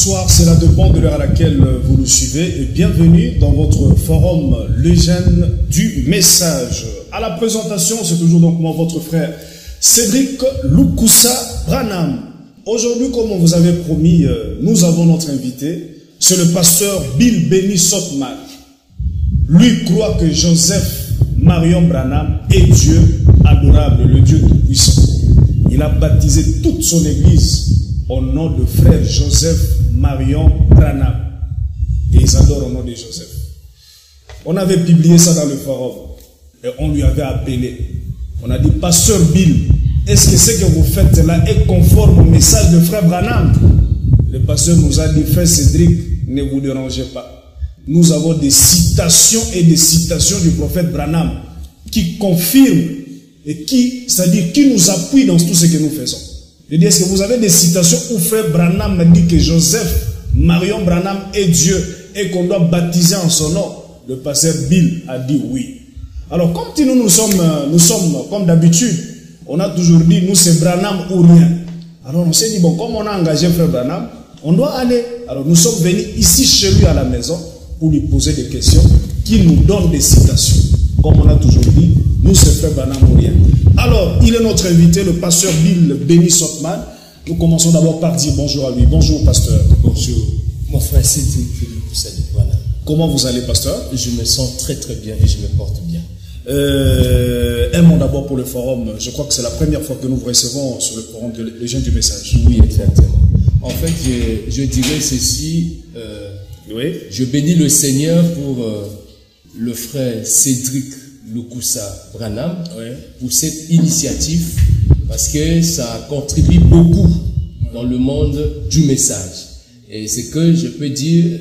Bonsoir, cela dépend de l'heure à laquelle vous nous suivez et bienvenue dans votre forum Légende du Message. À la présentation, c'est toujours donc moi, votre frère Cédric Lukusa Branham. Aujourd'hui, comme on vous avait promis, nous avons notre invité, c'est le pasteur Bill Benny Sotman. Lui croit que Joseph Marion Branham est Dieu adorable, le Dieu tout-puissant. Il a baptisé toute son église au nom de frère Joseph Marion Branham. Et ils adorent au nom de Joseph. On avait publié ça dans le forum. Et on lui avait appelé. On a dit, pasteur Bill, est-ce que ce que vous faites là est conforme au message de frère Branham? Le pasteur nous a dit, frère Cédric, ne vous dérangez pas. Nous avons des citations et des citations du prophète Branham qui confirment et qui, c'est-à-dire qui nous appuient dans tout ce que nous faisons. Je dis, est-ce que vous avez des citations où frère Branham m'a dit que Joseph Marion Branham est Dieu et qu'on doit baptiser en son nom? Le pasteur Bill a dit oui. Alors, comme nous sommes comme d'habitude, on a toujours dit, nous c'est Branham ou rien. Alors on s'est dit, bon, comme on a engagé frère Branham, on doit aller. Alors nous sommes venus ici chez lui à la maison pour lui poser des questions qui nous donnent des citations. Comme on a toujours dit, nous c'est frère Branham ou rien. Alors, il est notre invité, le pasteur Bill Benny Sotman. Nous commençons d'abord par dire bonjour à lui. Bonjour, pasteur. Bonjour. Mon frère Cédric Lukusa Branham. Comment vous allez, pasteur? Je me sens très très bien et je me porte bien. Un mot d'abord pour le forum. Je crois que c'est la première fois que nous vous recevons sur le forum de Légende du Message. Oui, exactement. En fait, je dirais ceci. Oui. Je bénis le Seigneur pour le frère Cédric Lukusa Branham, oui, pour cette initiative, parce que ça contribue beaucoup dans le monde du message. Et c'est que je peux dire,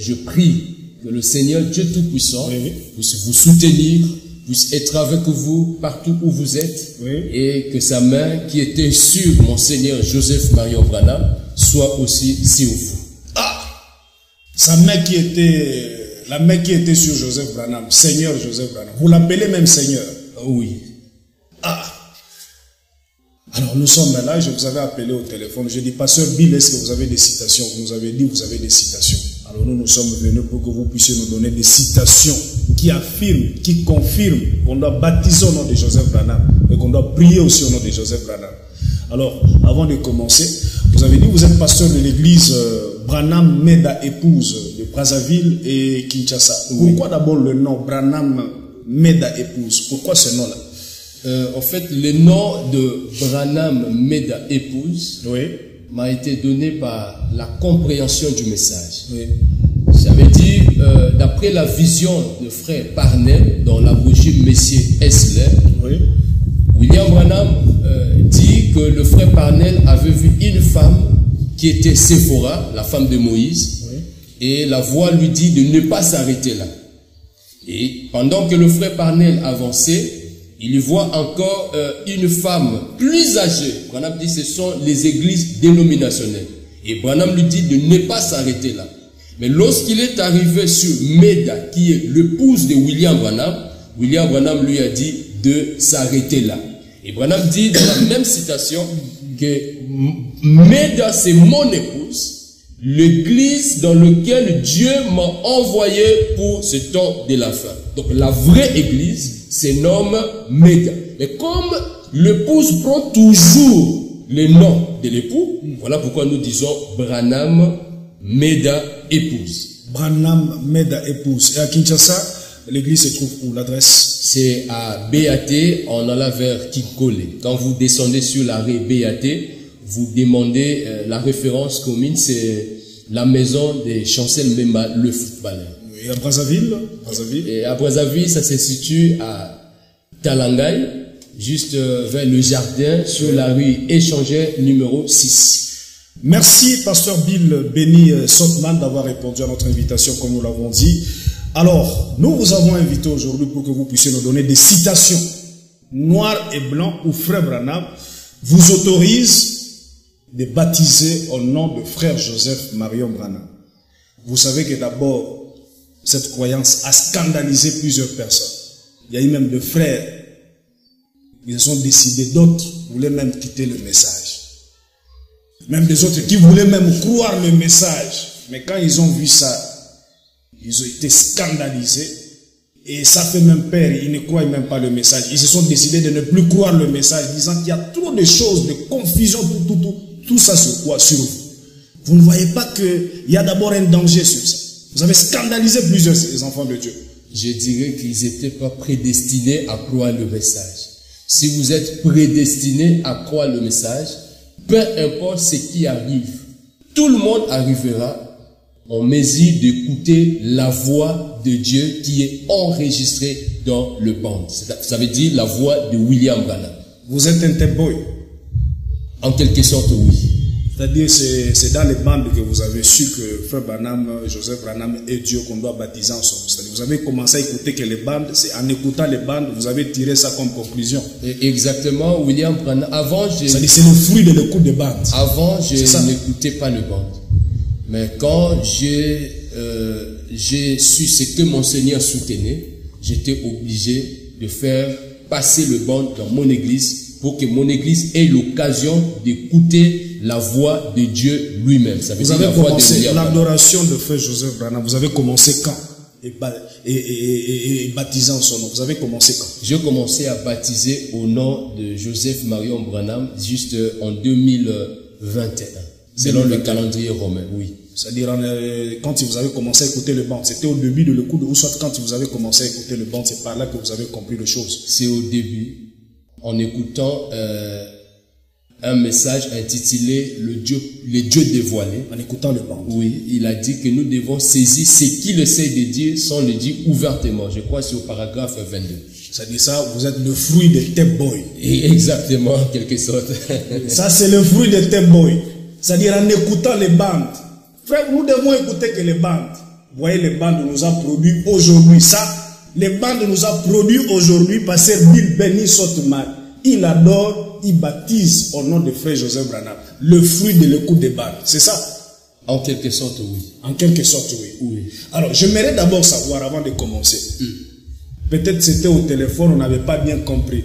je prie que le Seigneur Dieu Tout-Puissant, oui, puisse vous soutenir, puisse être avec vous partout où vous êtes, oui, et que sa main qui était sur mon Seigneur Joseph Marion Branham soit aussi sur vous. Ah! Sa main qui était... La main qui était sur Joseph Branham, Seigneur Joseph Branham. Vous l'appelez même Seigneur? Oui. Ah! Alors nous sommes là, je vous avais appelé au téléphone. Je dis, pasteur Bill, est-ce que vous avez des citations? Vous nous avez dit, vous avez des citations. Alors nous sommes venus pour que vous puissiez nous donner des citations qui affirment, qui confirment qu'on doit baptiser au nom de Joseph Branham et qu'on doit prier aussi au nom de Joseph Branham. Alors, avant de commencer, vous avez dit, vous êtes pasteur de l'église Branham Meda Épouse de Brazzaville et Kinshasa. Oui. Pourquoi d'abord le nom Branham Meda Épouse? Pourquoi ce nom-là? En fait, le nom de Branham Meda Épouse, oui, m'a été donné par la compréhension du message. Oui. Ça veut dire, d'après la vision de frère Parnell dans la bougie Messier Esler, oui, William Branham dit que le frère Parnell avait vu une femme qui était Séphora, la femme de Moïse, oui, et la voix lui dit de ne pas s'arrêter là. Et pendant que le frère Parnell avançait, il y voit encore une femme plus âgée. Branham dit que ce sont les églises dénominationnelles. Et Branham lui dit de ne pas s'arrêter là. Mais lorsqu'il est arrivé sur Meda, qui est l'épouse de William Branham lui a dit de s'arrêter là. Et Branham dit dans la même citation que Meda c'est mon épouse, l'église dans laquelle Dieu m'a envoyé pour ce temps de la fin. Donc la vraie église se nomme Meda. Mais comme l'épouse prend toujours le nom de l'époux, voilà pourquoi nous disons Branham Meda épouse. Branham Meda épouse. Et à Kinshasa, l'église se trouve où? L'adresse? C'est à BAT, en allant vers Kinkole. Quand vous descendez sur l'arrêt BAT, vous demandez la référence commune, c'est la maison des Chancel Memba, le footballeur. Et à Brazzaville? Et à Brazzaville, ça se situe à Talangaï, juste vers le jardin, sur la rue Échangeur numéro 6. Merci, pasteur Bill Benny Sotman, d'avoir répondu à notre invitation, comme nous l'avons dit. Alors, nous vous avons invité aujourd'hui pour que vous puissiez nous donner des citations, noir et blanc, où frère Branham vous autorise de baptiser au nom de frère Joseph Marion Branham. Vous savez que d'abord, cette croyance a scandalisé plusieurs personnes. Il y a eu même des frères, ils ont décidé, d'autres voulaient même quitter le message. Même des autres qui voulaient même croire le message. Mais quand ils ont vu ça, ils ont été scandalisés. Et ça fait même peur, ils ne croient même pas le message. Ils se sont décidés de ne plus croire le message, disant qu'il y a trop de choses, de confusion, tout ça sur quoi? Sur vous. Vous ne voyez pas qu'il y a d'abord un danger sur ça. Vous avez scandalisé plusieurs enfants de Dieu. Je dirais qu'ils n'étaient pas prédestinés à croire le message. Si vous êtes prédestinés à croire le message, peu importe ce qui arrive, tout le monde arrivera en mesure d'écouter la voix de Dieu qui est enregistrée dans le band. Ça veut dire la voix de William Branham. Vous êtes un tape boy? En quelque sorte, oui. C'est-à-dire, c'est dans les bandes que vous avez su que Frère Branham, Joseph Branham est Dieu qu'on doit baptiser ensemble. C'est-à-dire, vous avez commencé à écouter que les bandes, c'est en écoutant les bandes, vous avez tiré ça comme conclusion. Exactement, William Branham. Avant, c'est-à-dire, c'est le fruit de l'écoute des bandes. Avant, je n'écoutais pas le band. Mais quand j'ai su ce que mon Seigneur soutenait, j'étais obligé de faire passer le band dans mon église pour que mon église ait l'occasion d'écouter la voix de Dieu lui-même. Vous avez commencé l'adoration de Frère Joseph Branham. Vous avez commencé quand? Et baptisé en son nom. Vous avez commencé quand? J'ai commencé à baptiser au nom de Joseph Marion Branham juste en 2021. Selon le calendrier romain, oui. C'est-à-dire, quand vous avez commencé à écouter le band, c'était au début de l'écoute, ou soit quand vous avez commencé à écouter le band, c'est par là que vous avez compris les choses. C'est au début, en écoutant un message intitulé Les dieux dévoilés. En écoutant le band. Oui, il a dit que nous devons saisir ce qu'il essaie de dire sans le dire ouvertement. Je crois que c'est au paragraphe 22. C'est-à-dire ça, vous êtes le fruit de tape boy. Exactement, en quelque sorte. Ça, c'est le fruit de tape boy. C'est-à-dire en écoutant les bandes. Frère, nous devons écouter que les bandes. Vous voyez, les bandes nous a produit aujourd'hui. Ça, les bandes nous a produit aujourd'hui par Sir Bill Benny Sotman. Il adore, il baptise au nom de Frère Joseph Branham. Le fruit de l'écoute des bandes. C'est ça? En quelque sorte, oui. En quelque sorte, oui. Alors, j'aimerais d'abord savoir, avant de commencer. Peut-être c'était au téléphone, on n'avait pas bien compris.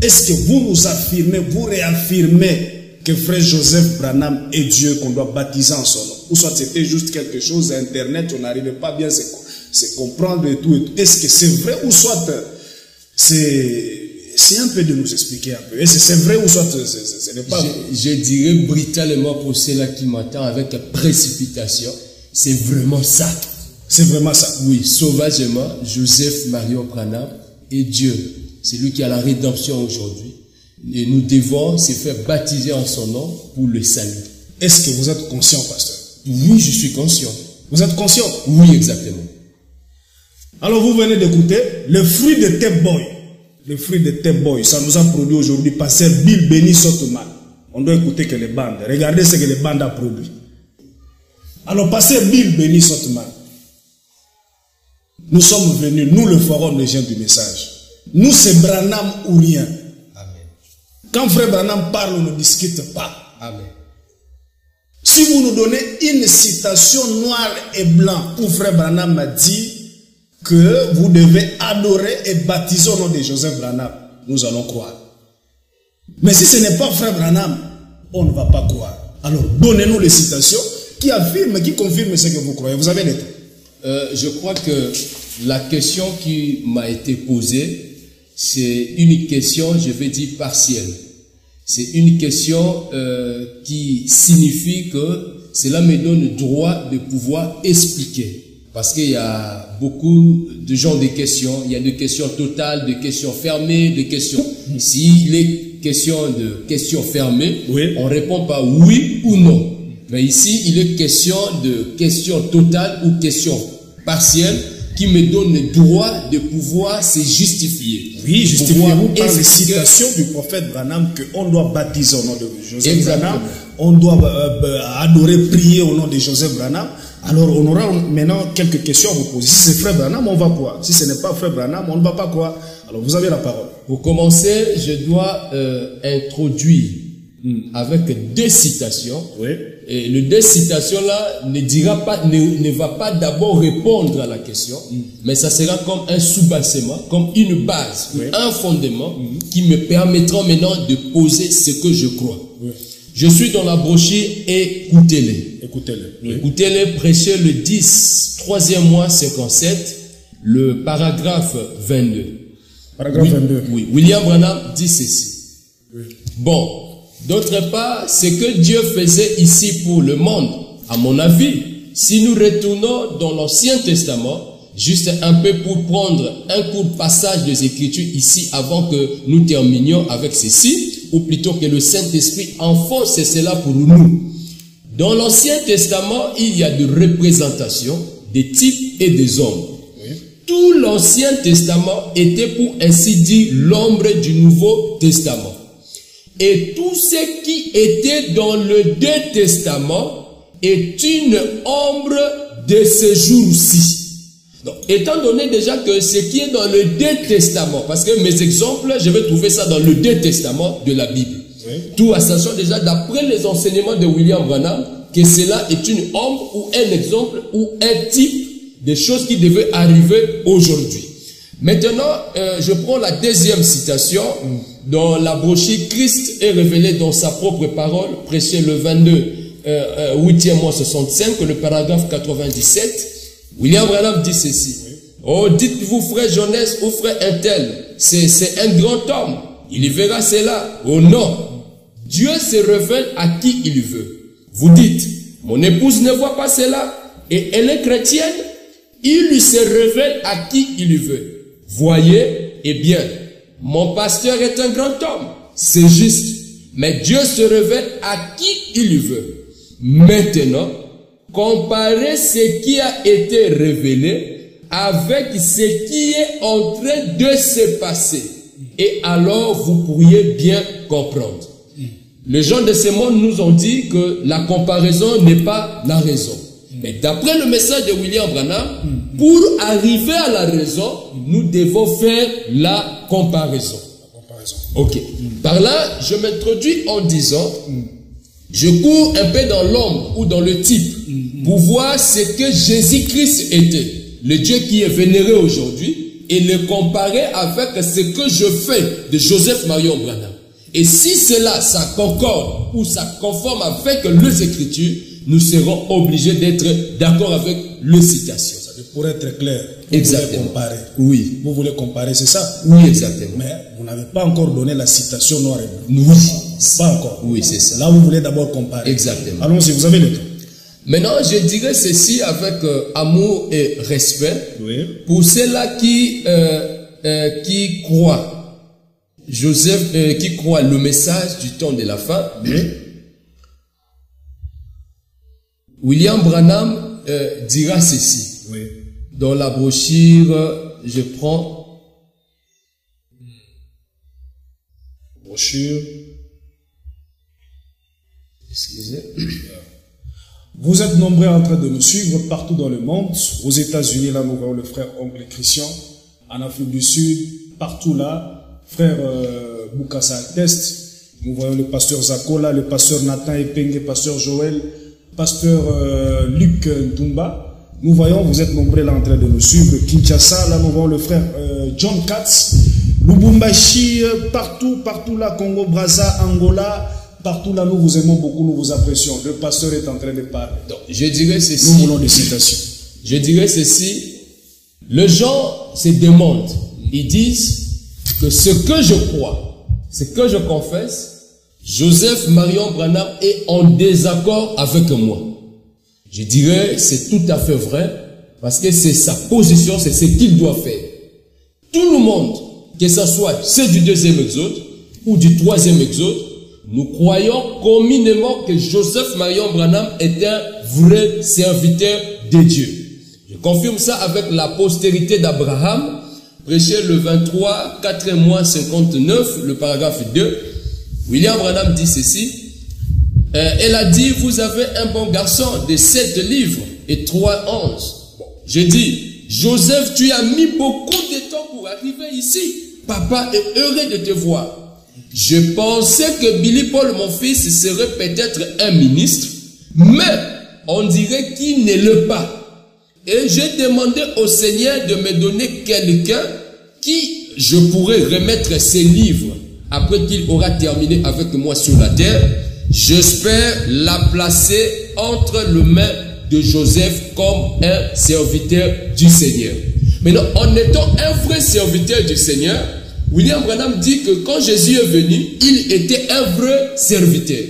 Est-ce que vous nous affirmez, vous réaffirmez que Frère Joseph Branham est Dieu qu'on doit baptiser en son nom? Ou soit c'était juste quelque chose d'Internet, on n'arrivait pas bien à se comprendre et tout. Est-ce que c'est vrai ou soit c'est un peu de nous expliquer un peu. Est-ce que c'est vrai ou soit ce n'est pas vrai? Je dirais brutalement pour ceux-là qui m'entendent avec précipitation, c'est vraiment ça. C'est vraiment ça. Oui, sauvagement, Joseph Marion Branham est Dieu. C'est lui qui a la rédemption aujourd'hui. Et nous devons se faire baptiser en son nom pour le salut. Est-ce que vous êtes conscient, pasteur? Oui, je suis conscient. Vous êtes conscient? Oui, exactement. Alors vous venez d'écouter le fruit de Tape Boy. Le fruit de Tape Boy, ça nous a produit aujourd'hui Pasteur Bill Benny Sotman. On doit écouter que les bandes. Regardez ce que les bandes a produit. Alors Pasteur Bill Benny Sotman, nous sommes venus, nous le forum des gens du message. Nous c'est Branham ou rien. Quand Frère Branham parle, on ne discute pas. Amen. Si vous nous donnez une citation noire et blanc où Frère Branham a dit que vous devez adorer et baptiser au nom de Joseph Branham, nous allons croire. Mais si ce n'est pas Frère Branham, on ne va pas croire. Alors donnez-nous les citations qui affirment, qui confirment ce que vous croyez. Vous avez les temps. Je crois que la question qui m'a été posée, c'est une question, je vais dire, partielle. C'est une question qui signifie que cela me donne le droit de pouvoir expliquer. Parce qu'il y a beaucoup de genres de questions. Il y a des questions totales, des questions fermées, des questions... S'il est question de questions fermées, oui, on répond pas oui ou non. Mais ici, il est question de questions totales ou questions partielles qui me donne le droit de pouvoir se justifier. Oui, justifiez-vous par les citations du prophète Branham qu'on doit baptiser au nom de Joseph Branham, on doit adorer, prier au nom de Joseph Branham. Alors on aura maintenant quelques questions à vous poser. Si c'est Frère Branham, on va croire. Si ce n'est pas Frère Branham, on ne va pas croire. Alors vous avez la parole. Pour commencer, je dois introduire avec deux citations. Oui. Et les deux citations-là ne va pas d'abord répondre à la question, mais ça sera comme un soubassement, comme une base, un fondement qui me permettra maintenant de poser ce que je crois. Oui. Je suis dans la brochure, écoutez-les. Écoutez-les. Oui. Écoutez-les, prêchez le 10, 3e mois 57, le paragraphe 22. Paragraphe 22. Oui, William Branham dit ceci. Oui. Bon, d'autre part, ce que Dieu faisait ici pour le monde, à mon avis, si nous retournons dans l'Ancien Testament, juste un peu pour prendre un court passage des Écritures ici avant que nous terminions avec ceci, ou plutôt que le Saint-Esprit enfonce cela pour nous. Dans l'Ancien Testament, il y a des représentations des types et des ombres. Oui. Tout l'Ancien Testament était pour ainsi dire l'ombre du Nouveau Testament. Et tout ce qui était dans le Deux Testaments est une ombre de ce jour-ci. Donc, étant donné déjà que ce qui est dans le Deux Testaments, parce que mes exemples, je vais trouver ça dans le Deux Testaments de la Bible. Oui. Tout à sachant déjà d'après les enseignements de William Branham, que cela est une ombre ou un exemple ou un type de choses qui devaient arriver aujourd'hui. Maintenant, je prends la deuxième citation dans la brochure Christ est révélé dans sa propre parole, prêché le 22, 8e mois 65, le paragraphe 97. William Branham dit ceci. Oh, dites-vous frère Jonas ou frère Intel, c'est un grand homme, il y verra cela. Oh non, Dieu se révèle à qui il veut. Vous dites, mon épouse ne voit pas cela et elle est chrétienne, il lui se révèle à qui il veut. Voyez, eh bien, mon pasteur est un grand homme, c'est juste, mais Dieu se révèle à qui il veut. Maintenant, comparez ce qui a été révélé avec ce qui est en train de se passer. Et alors, vous pourriez bien comprendre. Les gens de ce monde nous ont dit que la comparaison n'est pas la raison. Mais d'après le message de William Branham, pour arriver à la raison, nous devons faire la comparaison. Ok. Par là, je m'introduis en disant, je cours un peu dans l'ombre ou dans le type pour voir ce que Jésus-Christ était, le Dieu qui est vénéré aujourd'hui, et le comparer avec ce que je fais de Joseph Marion Branham. Et si cela, ça concorde ou ça conforme avec les Écritures, nous serons obligés d'être d'accord avec les citations. Pour être clair, exactement. Vous voulez comparer. Oui. Vous voulez comparer, c'est ça? Oui, exactement. Mais vous n'avez pas encore donné la citation noire et blanc. Oui. Pas encore. Oui, c'est ça. Là, vous voulez d'abord comparer. Exactement. Allons-y, vous avez le temps. Maintenant, je dirais ceci avec amour et respect. Oui. Pour ceux-là qui croient, Joseph, qui croient le message du temps de la fin, oui. William Branham dira ceci. Oui. Dans la brochure, je prends brochure. Excusez. Vous êtes nombreux en train de nous suivre partout dans le monde. Aux États-Unis, là, nous voyons le frère Oncle Christian. En Afrique du Sud, partout là, frère Boukassa atteste. Nous voyons le pasteur Zakola, le pasteur Nathan Epenge, pasteur Joël, pasteur Luc Ntumba. Nous voyons, vous êtes nombreux là en train de nous suivre. Kinshasa, là nous voyons le frère John Katz. Lubumbashi, partout là, Congo, Brazza, Angola, partout là, nous vous aimons beaucoup, nous vous apprécions. Le pasteur est en train de parler. Donc, je dirais ceci. Nous voulons des citations. Je dirais ceci. Les gens se demandent, ils disent que ce que je crois, ce que je confesse, Joseph Marion Branham est en désaccord avec moi. Je dirais c'est tout à fait vrai parce que c'est sa position, c'est ce qu'il doit faire. Tout le monde, que ce soit ceux du deuxième exode ou du troisième exode, nous croyons communément que Joseph Marion Branham est un vrai serviteur de Dieu. Je confirme ça avec la postérité d'Abraham, prêché le 23, 4 mois 59, le paragraphe 2. William Branham dit ceci. Elle a dit, vous avez un bon garçon de 7 livres et 3 onces. Bon, je dis, Joseph, tu as mis beaucoup de temps pour arriver ici. Papa est heureux de te voir. Je pensais que Billy Paul, mon fils, serait peut-être un ministre, mais on dirait qu'il ne l'est pas. Et j'ai demandé au Seigneur de me donner quelqu'un qui je pourrais remettre ses livres après qu'il aura terminé avec moi sur la terre. j'espère la placer entre les mains de Joseph comme un serviteur du Seigneur. Maintenant, en étant un vrai serviteur du Seigneur, William Branham dit que quand Jésus est venu, il était un vrai serviteur.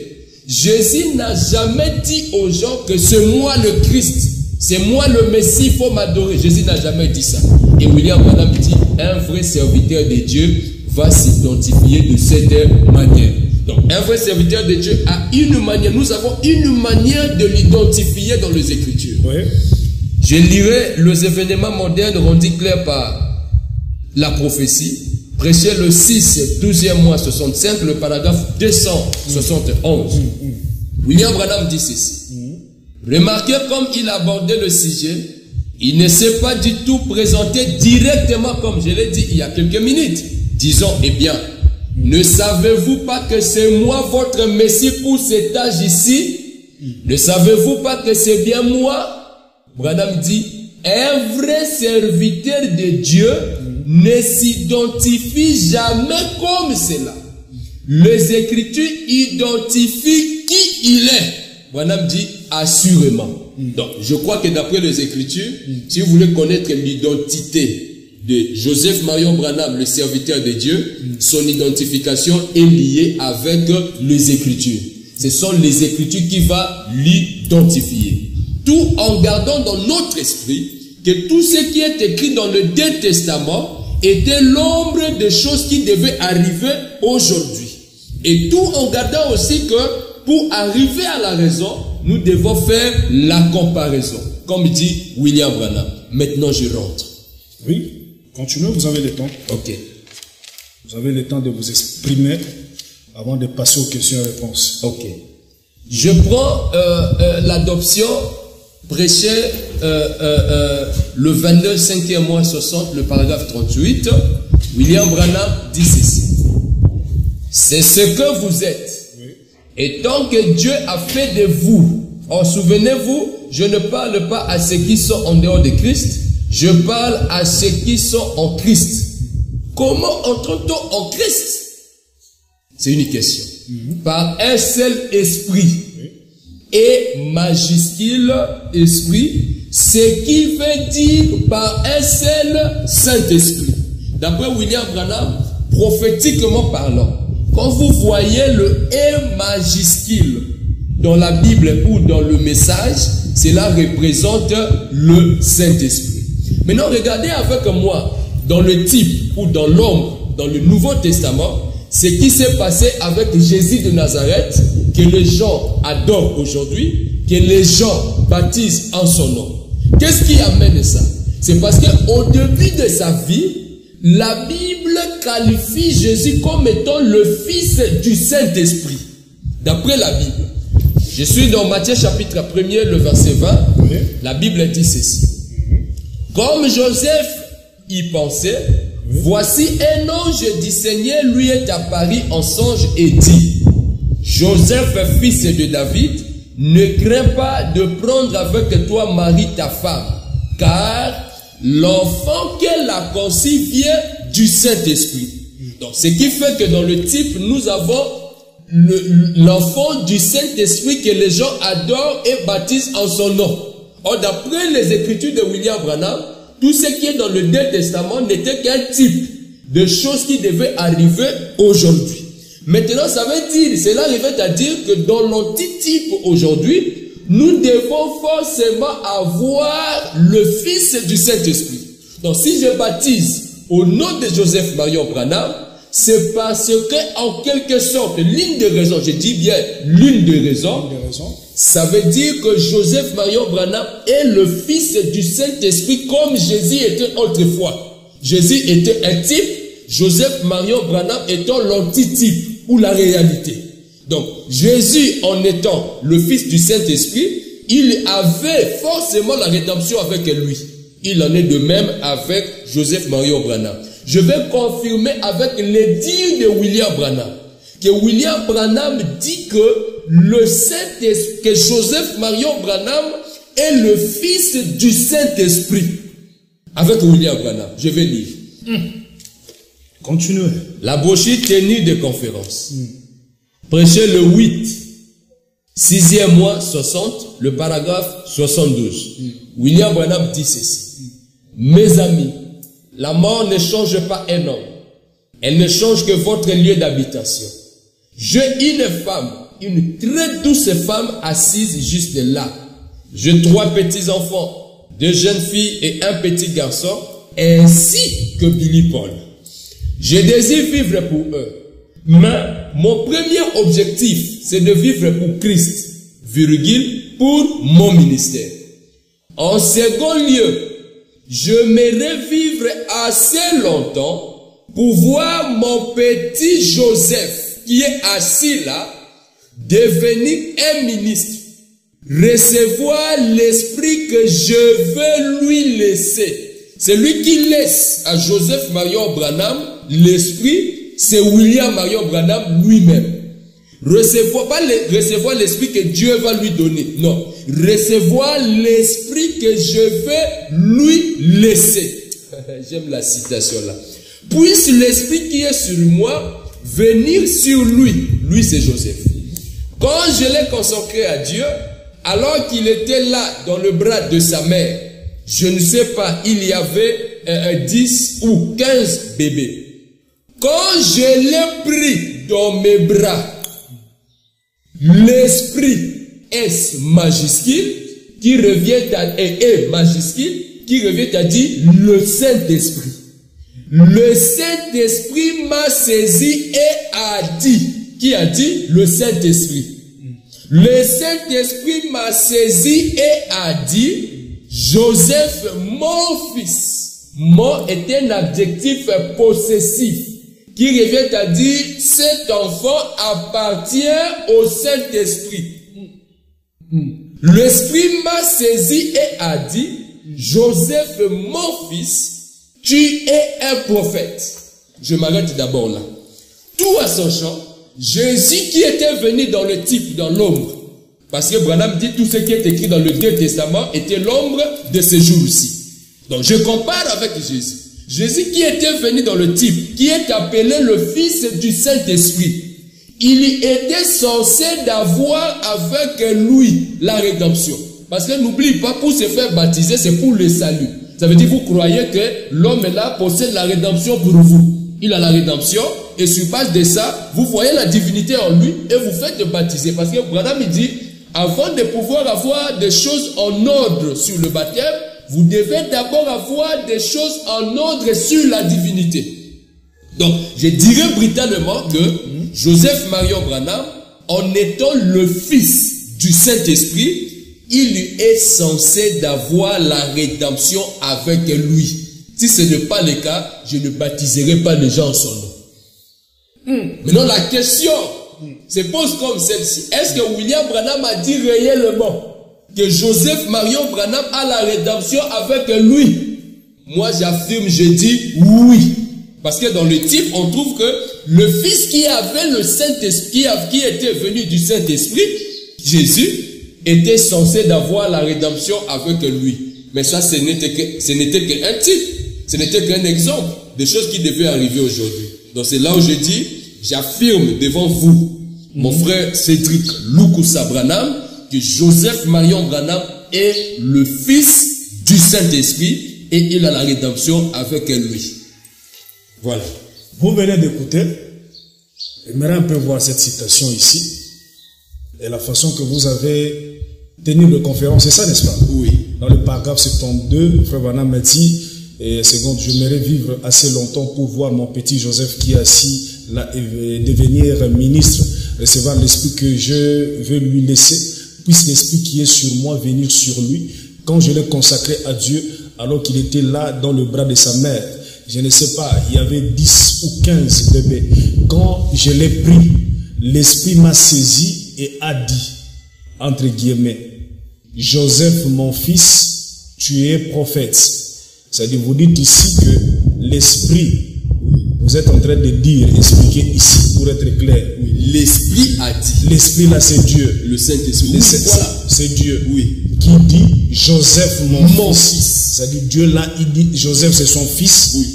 Jésus n'a jamais dit aux gens que c'est moi le Christ, c'est moi le Messie, il faut m'adorer. Jésus n'a jamais dit ça. Et William Branham dit, un vrai serviteur de Dieu va s'identifier de cette manière. Donc, un vrai serviteur de Dieu a une manière, nous avons une manière de l'identifier dans les Écritures. Oui. Je lirai les événements modernes rendus clairs par la prophétie. Prêché le 6, 12e mois 65, le paragraphe 271. William Branham dit ceci. Remarquez comme il abordait le sujet, il ne s'est pas du tout présenté directement comme je l'ai dit il y a quelques minutes. Disons, eh bien, ne savez-vous pas que c'est moi votre Messie pour cet âge ici? Ne savez-vous pas que c'est bien moi? Branham dit, un vrai serviteur de Dieu ne s'identifie jamais comme cela. Les Écritures identifient qui il est. Branham dit, assurément. Donc, je crois que d'après les Écritures, si vous voulez connaître l'identité de Joseph Marion Branham, le serviteur de Dieu, son identification est liée avec les Écritures. Ce sont les Écritures qui vont l'identifier. Tout en gardant dans notre esprit que tout ce qui est écrit dans le Deux Testament était l'ombre des choses qui devaient arriver aujourd'hui. Et tout en gardant aussi que pour arriver à la raison, nous devons faire la comparaison. Comme dit William Branham. Maintenant je rentre. Oui, continuez, vous avez le temps. Ok. Vous avez le temps de vous exprimer avant de passer aux questions et réponses. Ok. Je prends l'adoption prêché le 22 5e mois 60, le paragraphe 38. William Branham dit ceci. C'est ce que vous êtes. Oui. Et tant que Dieu a fait de vous, souvenez-vous, je ne parle pas à ceux qui sont en dehors de Christ, je parle à ceux qui sont en Christ. Comment entre-t-on en Christ? C'est une question. Par un seul esprit. Et majuscule esprit, ce qui veut dire par un seul Saint-Esprit. D'après William Branham, prophétiquement parlant, quand vous voyez le E majuscule dans la Bible ou dans le message, cela représente le Saint-Esprit. Maintenant, regardez avec moi, dans le type ou dans l'ombre, dans le Nouveau Testament, ce qui s'est passé avec Jésus de Nazareth, que les gens adorent aujourd'hui, que les gens baptisent en son nom. Qu'est-ce qui amène ça? C'est parce qu'au début de sa vie, la Bible qualifie Jésus comme étant le Fils du Saint-Esprit. D'après la Bible. Je suis dans Matthieu chapitre 1er, le verset 20. Oui. La Bible dit ceci. Comme Joseph y pensait, voici un ange du Seigneur lui est apparu en songe et dit, Joseph, fils de David, ne crains pas de prendre avec toi Marie ta femme, car l'enfant qu'elle a conçu vient du Saint-Esprit. Donc, ce qui fait que dans le type, nous avons l'enfant du Saint-Esprit que les gens adorent et baptisent en son nom. Or, d'après les Écritures de William Branham, tout ce qui est dans le Deux Testament n'était qu'un type de choses qui devaient arriver aujourd'hui. Maintenant, ça veut dire, cela arrivait à dire que dans l'antitype aujourd'hui, nous devons forcément avoir le Fils du Saint-Esprit. Donc, si je baptise au nom de Joseph Marion Branham, c'est parce que, en quelque sorte, l'une des raisons, je dis bien l'une des raisons, ça veut dire que Joseph Marion Branham est le Fils du Saint-Esprit comme Jésus était autrefois. Jésus était un type, Joseph Marion Branham étant l'antitype ou la réalité. Donc, Jésus, en étant le Fils du Saint-Esprit, il avait forcément la rédemption avec lui. Il en est de même avec Joseph Marion Branham. Je vais confirmer avec les dires de William Branham. Que William Branham dit que le Saint-Esprit, que Joseph Marion Branham est le Fils du Saint-Esprit. Avec William Branham. Je vais lire. Continuez. La brochure tenue de conférence. Prêché le 8 6e mois, 60, le paragraphe 72. William Branham dit ceci. Mes amis, la mort ne change pas un homme. Elle ne change que votre lieu d'habitation. J'ai une femme, une très douce femme assise juste là. J'ai 3 petits-enfants, 2 jeunes filles et un petit garçon, ainsi que Billy Paul. Je désire vivre pour eux. Mais mon premier objectif, c'est de vivre pour Christ, virgule, pour mon ministère. En second lieu, j'aimerais vivre assez longtemps pour voir mon petit Joseph, qui est assis là, devenir un ministre, recevoir l'esprit que je veux lui laisser. C'est lui qui laisse à Joseph Marion Branham l'esprit, c'est William Marion Branham lui-même. Recevoir l'esprit que Dieu va lui donner. Non. Recevoir l'esprit que je vais lui laisser. J'aime la citation là. Puisse l'esprit qui est sur moi venir sur lui. Lui, c'est Joseph. Quand je l'ai consacré à Dieu, alors qu'il était là dans le bras de sa mère, je ne sais pas, il y avait 10 ou 15 bébés. Quand je l'ai pris dans mes bras, l'esprit S majuscule qui revient à E majuscule qui revient à dire le Saint-Esprit. Le Saint-Esprit m'a saisi et a dit. Qui a dit? Le Saint-Esprit. Le Saint-Esprit m'a saisi et a dit, Joseph, mon fils. Mon est un adjectif possessif qui revient à dire, cet enfant appartient au Saint-Esprit. L'Esprit m'a saisi et a dit, Joseph, mon fils, tu es un prophète. Je m'arrête d'abord là. Tout à son champ, Jésus qui était venu dans le type, dans l'ombre. Parce que Branham dit tout ce qui est écrit dans le Vieux Testament était l'ombre de ce jour-ci. Donc je compare avec Jésus. Jésus qui était venu dans le type, qui est appelé le Fils du Saint-Esprit. Il était censé d'avoir avec lui la rédemption. Parce que n'oublie pas, pour se faire baptiser, c'est pour le salut. Ça veut dire, vous croyez que l'homme là possède la rédemption pour vous. Il a la rédemption, et sur base de ça, vous voyez la divinité en lui, et vous faites baptiser. Parce que Branham dit, avant de pouvoir avoir des choses en ordre sur le baptême, vous devez d'abord avoir des choses en ordre sur la divinité. Donc, je dirais brutalement que Joseph Marion Branham, en étant le fils du Saint-Esprit, il lui est censé d'avoir la rédemption avec lui. Si ce n'est pas le cas, je ne baptiserai pas les gens en son nom. Maintenant, la question se pose comme celle-ci. Est-ce que William Branham a dit réellement que Joseph Marion Branham a la rédemption avec lui? Moi, j'affirme, je dis oui. Parce que dans le type, on trouve que le fils qui avait le Saint-Esprit, qui était venu du Saint-Esprit, Jésus, était censé d'avoir la rédemption avec lui. Mais ça, ce n'était qu'un type. Ce n'était qu'un exemple des choses qui devaient arriver aujourd'hui. Donc c'est là où je dis, j'affirme devant vous, mon frère Cédric Lukusa Branham, que Joseph Marion Branham est le fils du Saint-Esprit et il a la rédemption avec lui. Voilà. Vous venez d'écouter. J'aimerais un peu voir cette citation ici et la façon que vous avez tenu la conférence. C'est ça, n'est-ce pas? Oui. Dans le paragraphe 72, frère Branham m'a dit, et seconde, j'aimerais vivre assez longtemps pour voir mon petit Joseph qui est assis là et devenir ministre, recevoir l'esprit que je veux lui laisser, puisse l'esprit qui est sur moi venir sur lui. Quand je l'ai consacré à Dieu, alors qu'il était là dans le bras de sa mère, je ne sais pas, il y avait 10 ou 15 bébés. Quand je l'ai pris, l'esprit m'a saisi et a dit, entre guillemets, Joseph, mon fils, tu es prophète. C'est-à-dire, vous dites ici que l'esprit, vous êtes en train de dire, expliquer ici pour être clair. Oui, l'esprit a dit. L'esprit là, c'est Dieu. Le Saint-Esprit. Voilà, c'est Dieu. Oui. Qui dit Joseph, mon fils. C'est-à-dire, Dieu là, il dit Joseph, c'est son fils, oui,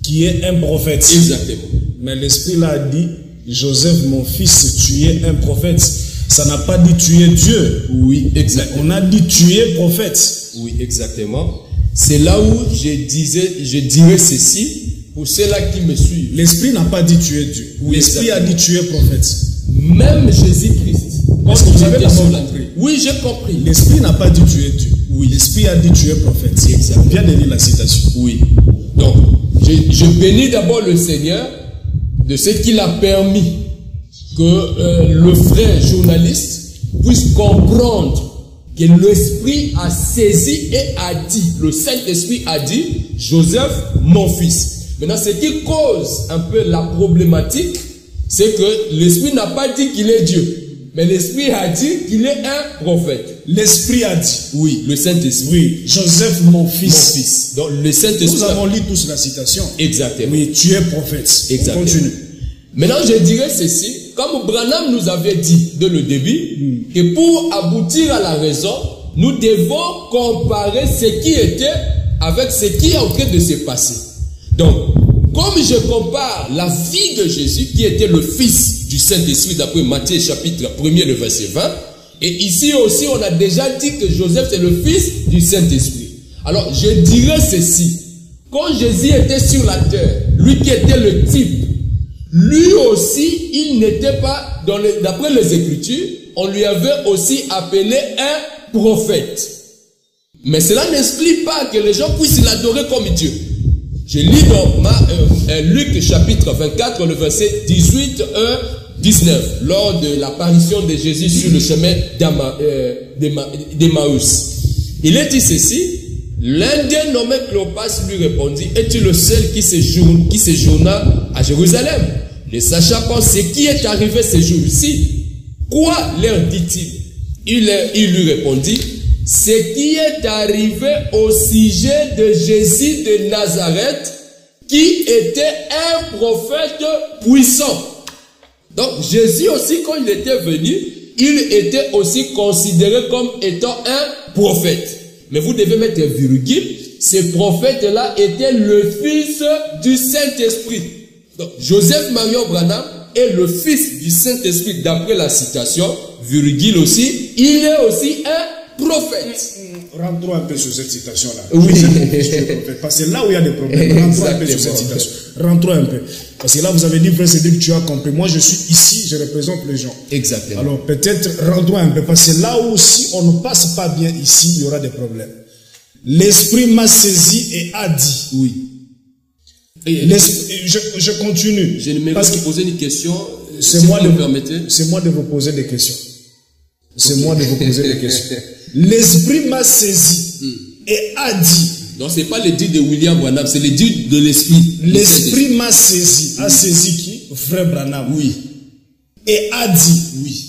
qui est un prophète. Exactement. Mais l'esprit là a dit Joseph, mon fils, tu es un prophète. Ça n'a pas dit tu es Dieu. Oui, exactement. On a dit tu es prophète. Oui, exactement. C'est là où je dirais ceci pour ceux-là qui me suivent. L'Esprit n'a pas dit tu es Dieu. Oui, l'Esprit a dit tu es prophète. Même Jésus-Christ. Est-ce que vous avez d'abord compris? Oui, j'ai compris. L'Esprit n'a pas dit tu es Dieu. Oui. L'Esprit a dit tu es prophète. Exactement. Viens de lire la citation. Oui. Donc, je bénis d'abord le Seigneur de ce qu'il a permis que le frère journaliste puisse comprendre que l'Esprit a saisi et a dit, le Saint-Esprit a dit, Joseph, mon fils. Maintenant, ce qui cause un peu la problématique, c'est que l'Esprit n'a pas dit qu'il est Dieu. Mais l'Esprit a dit qu'il est un prophète. L'Esprit a dit. Oui, le Saint-Esprit. Oui, Joseph, mon fils. Mon fils. Donc, le Saint-Esprit. Nous avons lu tous la citation. Exactement. Oui, tu es prophète. Exactement. On continue. Maintenant, je dirais ceci. Comme Branham nous avait dit dès le début, que pour aboutir à la raison, nous devons comparer ce qui était avec ce qui est en train de se passer. Donc, comme je compare la vie de Jésus, qui était le fils du Saint-Esprit, d'après Matthieu chapitre 1er, le verset 20, et ici aussi, on a déjà dit que Joseph est le fils du Saint-Esprit. Alors, je dirais ceci. Quand Jésus était sur la terre, lui qui était le type, lui aussi, il n'était pas, d'après les Écritures, on lui avait aussi appelé un prophète. Mais cela n'explique pas que les gens puissent l'adorer comme Dieu. Je lis donc Luc chapitre 24, le verset 18, 19, lors de l'apparition de Jésus sur le chemin d'Emmaüs. Il est dit ceci, l'Indien nommé Cléopas lui répondit, es-tu le seul qui séjourna à Jérusalem, ne sachant pas ce qui est arrivé ce jour-ci? Quoi leur dit-il? Il lui répondit, ce qui est arrivé au sujet de Jésus de Nazareth, qui était un prophète puissant. Donc Jésus aussi, quand il était venu, il était aussi considéré comme étant un prophète. Mais vous devez mettre virgule, ce prophète-là était le fils du Saint-Esprit. Donc Joseph Marion Branham est le fils du Saint-Esprit d'après la citation, virgule aussi, il est aussi un prophète. Rentrons un peu sur cette citation-là. Oui. Parce que là où il y a des problèmes, rentrons un peu sur cette citation. Rentrons un peu. Parce que là, vous avez dit, frère Cédric, tu as compris. Moi, je suis ici, je représente les gens. Exactement. Alors, peut-être, rentrons un peu. Parce que là où, si on ne passe pas bien ici, il y aura des problèmes. L'Esprit m'a saisi et a dit. Oui. Je continue. Je ne me vais pas poser une question. C'est si moi vous me permettez. C'est moi de vous poser des questions. C'est moi de vous poser des questions. L'Esprit m'a saisi et a dit. Donc c'est pas le dit de William Branham, c'est le dit de l'Esprit. L'Esprit m'a saisi. A saisi qui? Frère Branham. Oui. Et a dit. Oui.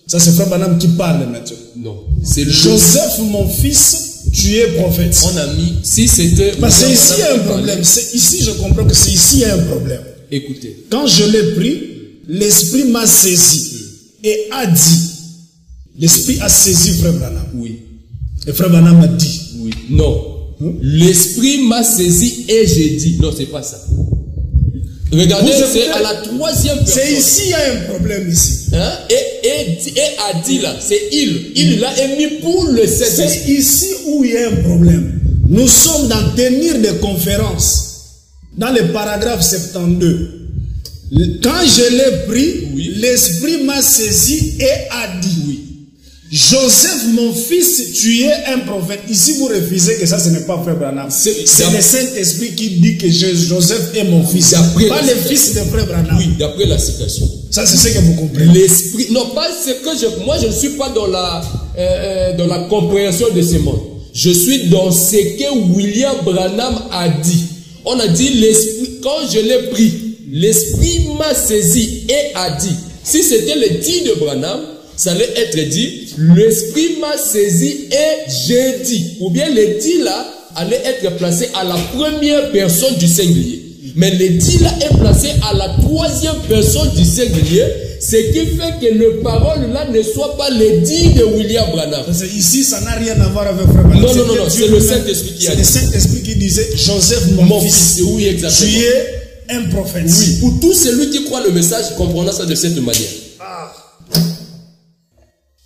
Ça c'est Frère Branham qui parle maintenant. Non. C'est Joseph, mon fils, tu es prophète. On a mis, si c'était... Parce que ici il y a un problème. Ici je comprends que c'est ici il y a un problème. Écoutez. Quand je l'ai pris, l'Esprit m'a saisi et a dit. L'Esprit a saisi Frère Branham. Oui. Et Frère Branham a dit. Oui. Non. L'Esprit m'a saisi et j'ai dit. Non, c'est pas ça. Regardez, c'est à la troisième personne. C'est ici, il y a un problème ici. Hein? Et a dit là, c'est il. Il l'a émis pour le Saint-Esprit. C'est ici où il y a un problème. Nous sommes dans tenir des conférences. Dans le paragraphe 72. Quand je l'ai pris, oui. L'Esprit m'a saisi et a dit. Oui. Joseph, mon fils, tu es un prophète. Ici, vous refusez que ça, ce n'est pas Frère Branham. C'est le Saint-Esprit qui dit que Joseph est mon fils. Pas le fils de Frère Branham. Oui, d'après la citation. Ça, c'est ce que vous comprenez. L'Esprit, non, pas ce que moi, je ne suis pas dans la compréhension de ce monde. Je suis dans ce que William Branham a dit. On a dit l'Esprit, quand je l'ai pris, l'Esprit m'a saisi et a dit. Si c'était le dit de Branham, ça allait être dit, l'Esprit m'a saisi et j'ai dit. Ou bien le dit là allait être placé à la première personne du singulier. Mais le dit là est placé à la troisième personne du singulier, ce qui fait que le parole là ne soit pas le dit de William Branham. Parce que ici, ça n'a rien à voir avec Frère Branham. Non, c'est le Saint-Esprit qui a dit. C'est le Saint-Esprit qui disait, Joseph, mon fils. Oui, exactement. Tu es un prophète. Oui, pour tout celui qui croit le message, comprenant ça de cette manière.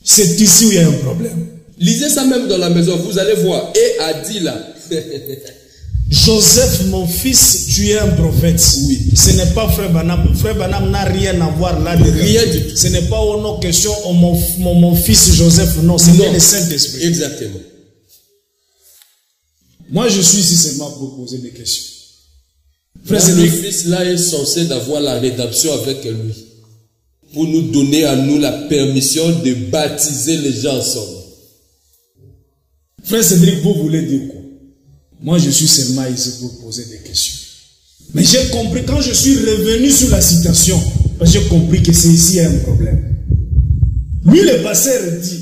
C'est ici où il y a un problème. Lisez ça même dans la maison, vous allez voir. Et a dit là. Joseph, mon fils, tu es un prophète. Oui. Ce n'est pas Frère Branham. Frère Branham n'a rien à voir là. Rien du tout. Ce n'est pas au nom question mon fils Joseph. Non, c'est le Saint-Esprit. Exactement. Moi, je suis ici seulement pour poser des questions. Frère, le fils là est censé d'avoir la rédemption avec lui. Pour nous donner à nous la permission de baptiser les gens ensemble. Frère Cédric, vous voulez dire quoi? Moi, je suis seulement ici pour poser des questions. Mais j'ai compris, quand je suis revenu sur la citation, j'ai compris que c'est ici un problème. Lui, le pasteur dit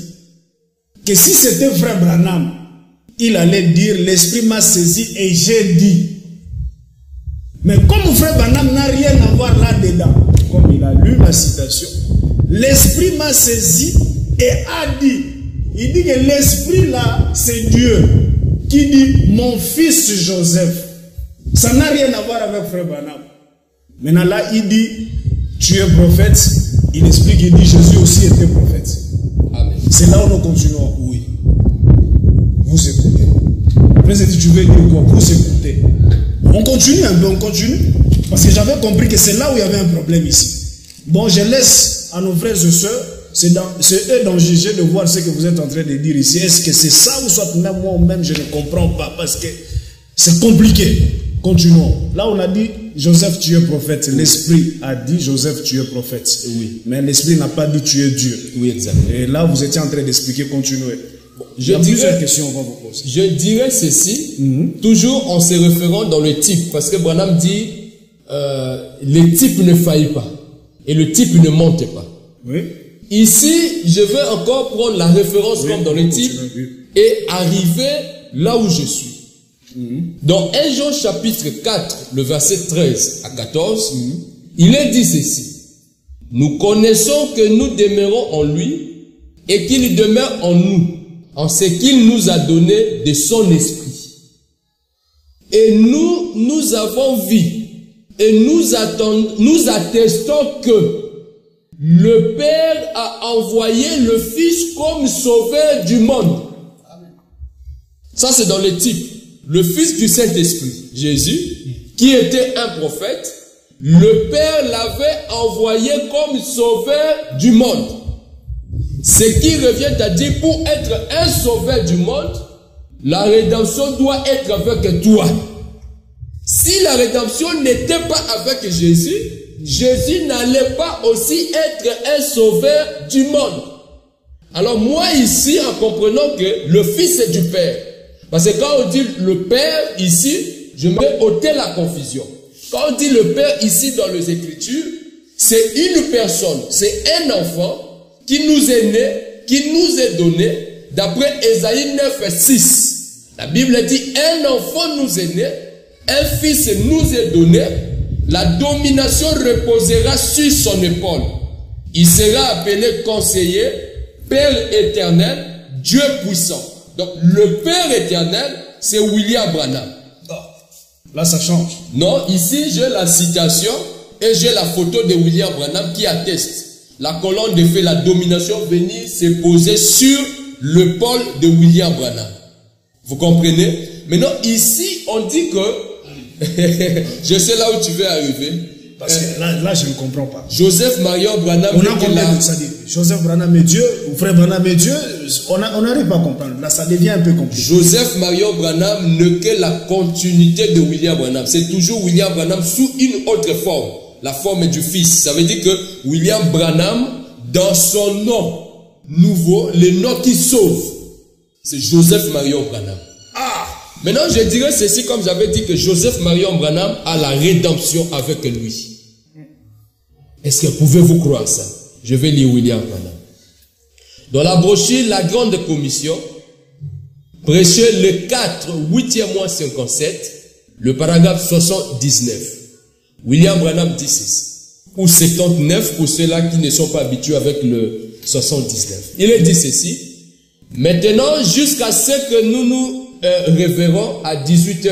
que si c'était Frère Branham, il allait dire, l'Esprit m'a saisi et j'ai dit. Mais comme Frère Branham n'a rien à voir là-dedans, comme il a lu la citation, l'Esprit m'a saisi et a dit. Il dit que l'Esprit là, c'est Dieu qui dit mon fils Joseph. Ça n'a rien à voir avec Frère Branham. Maintenant là, il dit tu es prophète. Il explique, il dit Jésus aussi était prophète. Amen. C'est là où nous continuons. Oui. Vous écoutez. Après, tu veux dire quoi? Vous écoutez. On continue un peu, on continue. Parce que j'avais compris que c'est là où il y avait un problème ici. Bon, je laisse à nos frères et sœurs. C'est eux d'en juger, de voir ce que vous êtes en train de dire ici. Est-ce que c'est ça ou soit même moi-même je ne comprends pas parce que c'est compliqué. Continuons. Là on a dit Joseph tu es prophète. L'Esprit a dit Joseph tu es prophète. Oui. Mais l'Esprit n'a pas dit tu es Dieu. Oui, exactement. Et là vous étiez en train d'expliquer, continuez. Bon, il y a plusieurs questions qu'on va vous poser. Je dirais ceci, toujours en se référant dans le type, parce que Branham dit les types ne faillent pas et le type ne monte pas. Oui. Ici, je vais encore prendre la référence comme dans le type et arriver là où je suis. Dans 1 Jean chapitre 4, le verset 13 à 14, il est dit ceci. Nous connaissons que nous demeurons en lui et qu'il demeure en nous, en ce qu'il nous a donné de son esprit. Et nous avons vu et nous attestons que le Père a envoyé le Fils comme sauveur du monde. Ça c'est dans le type. Le Fils du Saint-Esprit, Jésus, qui était un prophète, le Père l'avait envoyé comme sauveur du monde. Ce qui revient à dire, pour être un sauveur du monde, la rédemption doit être avec toi. Si la rédemption n'était pas avec Jésus, Jésus n'allait pas aussi être un sauveur du monde. Alors moi ici, en comprenant que le Fils est du Père, parce que quand on dit le Père ici, je vais ôter la confusion. Quand on dit le Père ici dans les Écritures, c'est une personne, c'est un enfant qui nous est né, qui nous est donné, d'après Ésaïe 9:6. La Bible dit, un enfant nous est né, un fils nous est donné, la domination reposera sur son épaule. Il sera appelé conseiller, Père éternel, Dieu puissant. Donc le Père éternel, c'est William Branham. Là ça change. Non, ici j'ai la citation et j'ai la photo de William Branham qui atteste. La colonne de feu, la domination venir se poser sur l'épaule de William Branham. Vous comprenez? Maintenant ici on dit que je sais là où tu veux arriver. Parce que là je ne comprends pas. Joseph Marion Branham. On a combien de ça dit? Joseph Branham est Dieu, ou frère Branham est Dieu, on n'arrive pas à comprendre. Là ça devient un peu compliqué. Joseph Marion Branham n'est que la continuité de William Branham. C'est toujours William Branham sous une autre forme. La forme du fils. Ça veut dire que William Branham, dans son nom nouveau, le nom qui sauve, c'est Joseph Marion Branham. Maintenant, je dirais ceci comme j'avais dit que Joseph Marion Branham a la rédemption avec lui. Est-ce que pouvez-vous croire ça? Je vais lire William Branham. Dans la brochure La Grande Commission, prêché le 4/8e mois 57, le paragraphe 79. William Branham dit ceci. Ou 79 pour ceux-là qui ne sont pas habitués avec le 79. Il est dit ceci. Maintenant, jusqu'à ce que nous reverrons à 18h,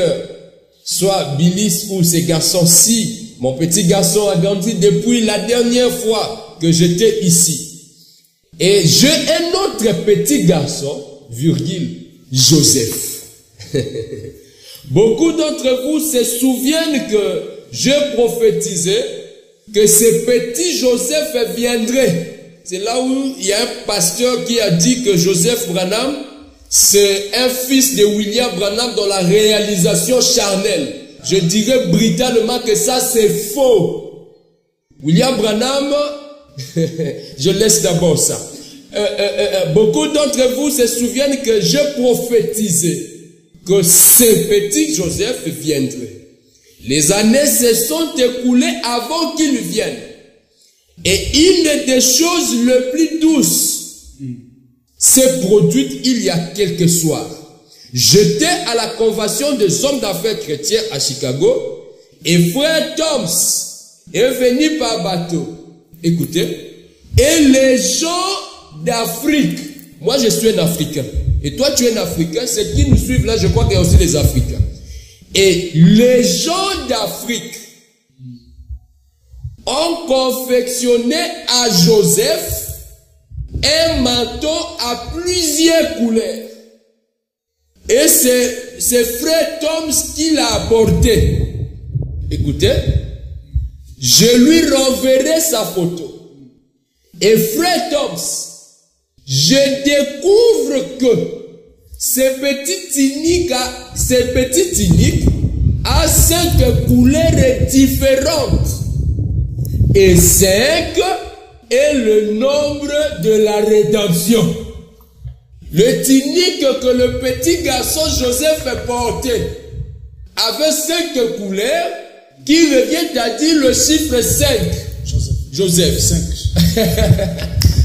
soit Billis ou ses garçons, si mon petit garçon a grandi depuis la dernière fois que j'étais ici, Et j'ai un autre petit garçon, virgule, Joseph. Beaucoup d'entre vous se souviennent que j'ai prophétisé que ce petit Joseph viendrait. C'est là où il y a un pasteur qui a dit que Joseph Branham, c'est un fils de William Branham dans la réalisation charnelle. Je dirais brutalement que ça c'est faux. William Branham, je laisse d'abord ça. Beaucoup d'entre vous se souviennent que j'ai prophétisé que ce petit Joseph viendrait. Les années se sont écoulées avant qu'il vienne. Et une des choses les plus douces s'est produite il y a quelques soirs. J'étais à la convention des hommes d'affaires chrétiens à Chicago et frère Toms est venu par bateau. Écoutez. Et les gens d'Afrique, moi je suis un Africain, et toi tu es un Africain, ceux qui nous suivent là, je crois qu'il y a aussi des Africains. Et les gens d'Afrique ont confectionné à Joseph un manteau à plusieurs couleurs. Et c'est frère Toms qui l'a apporté. Écoutez, je lui renverrai sa photo. Et frère Toms, je découvre que ce petit tunique a 5 couleurs différentes. Et 5 est le nombre de la rédemption. Le tunique que le petit garçon Joseph portait avait 5 couleurs qui revient à dire le chiffre 5. Joseph 5.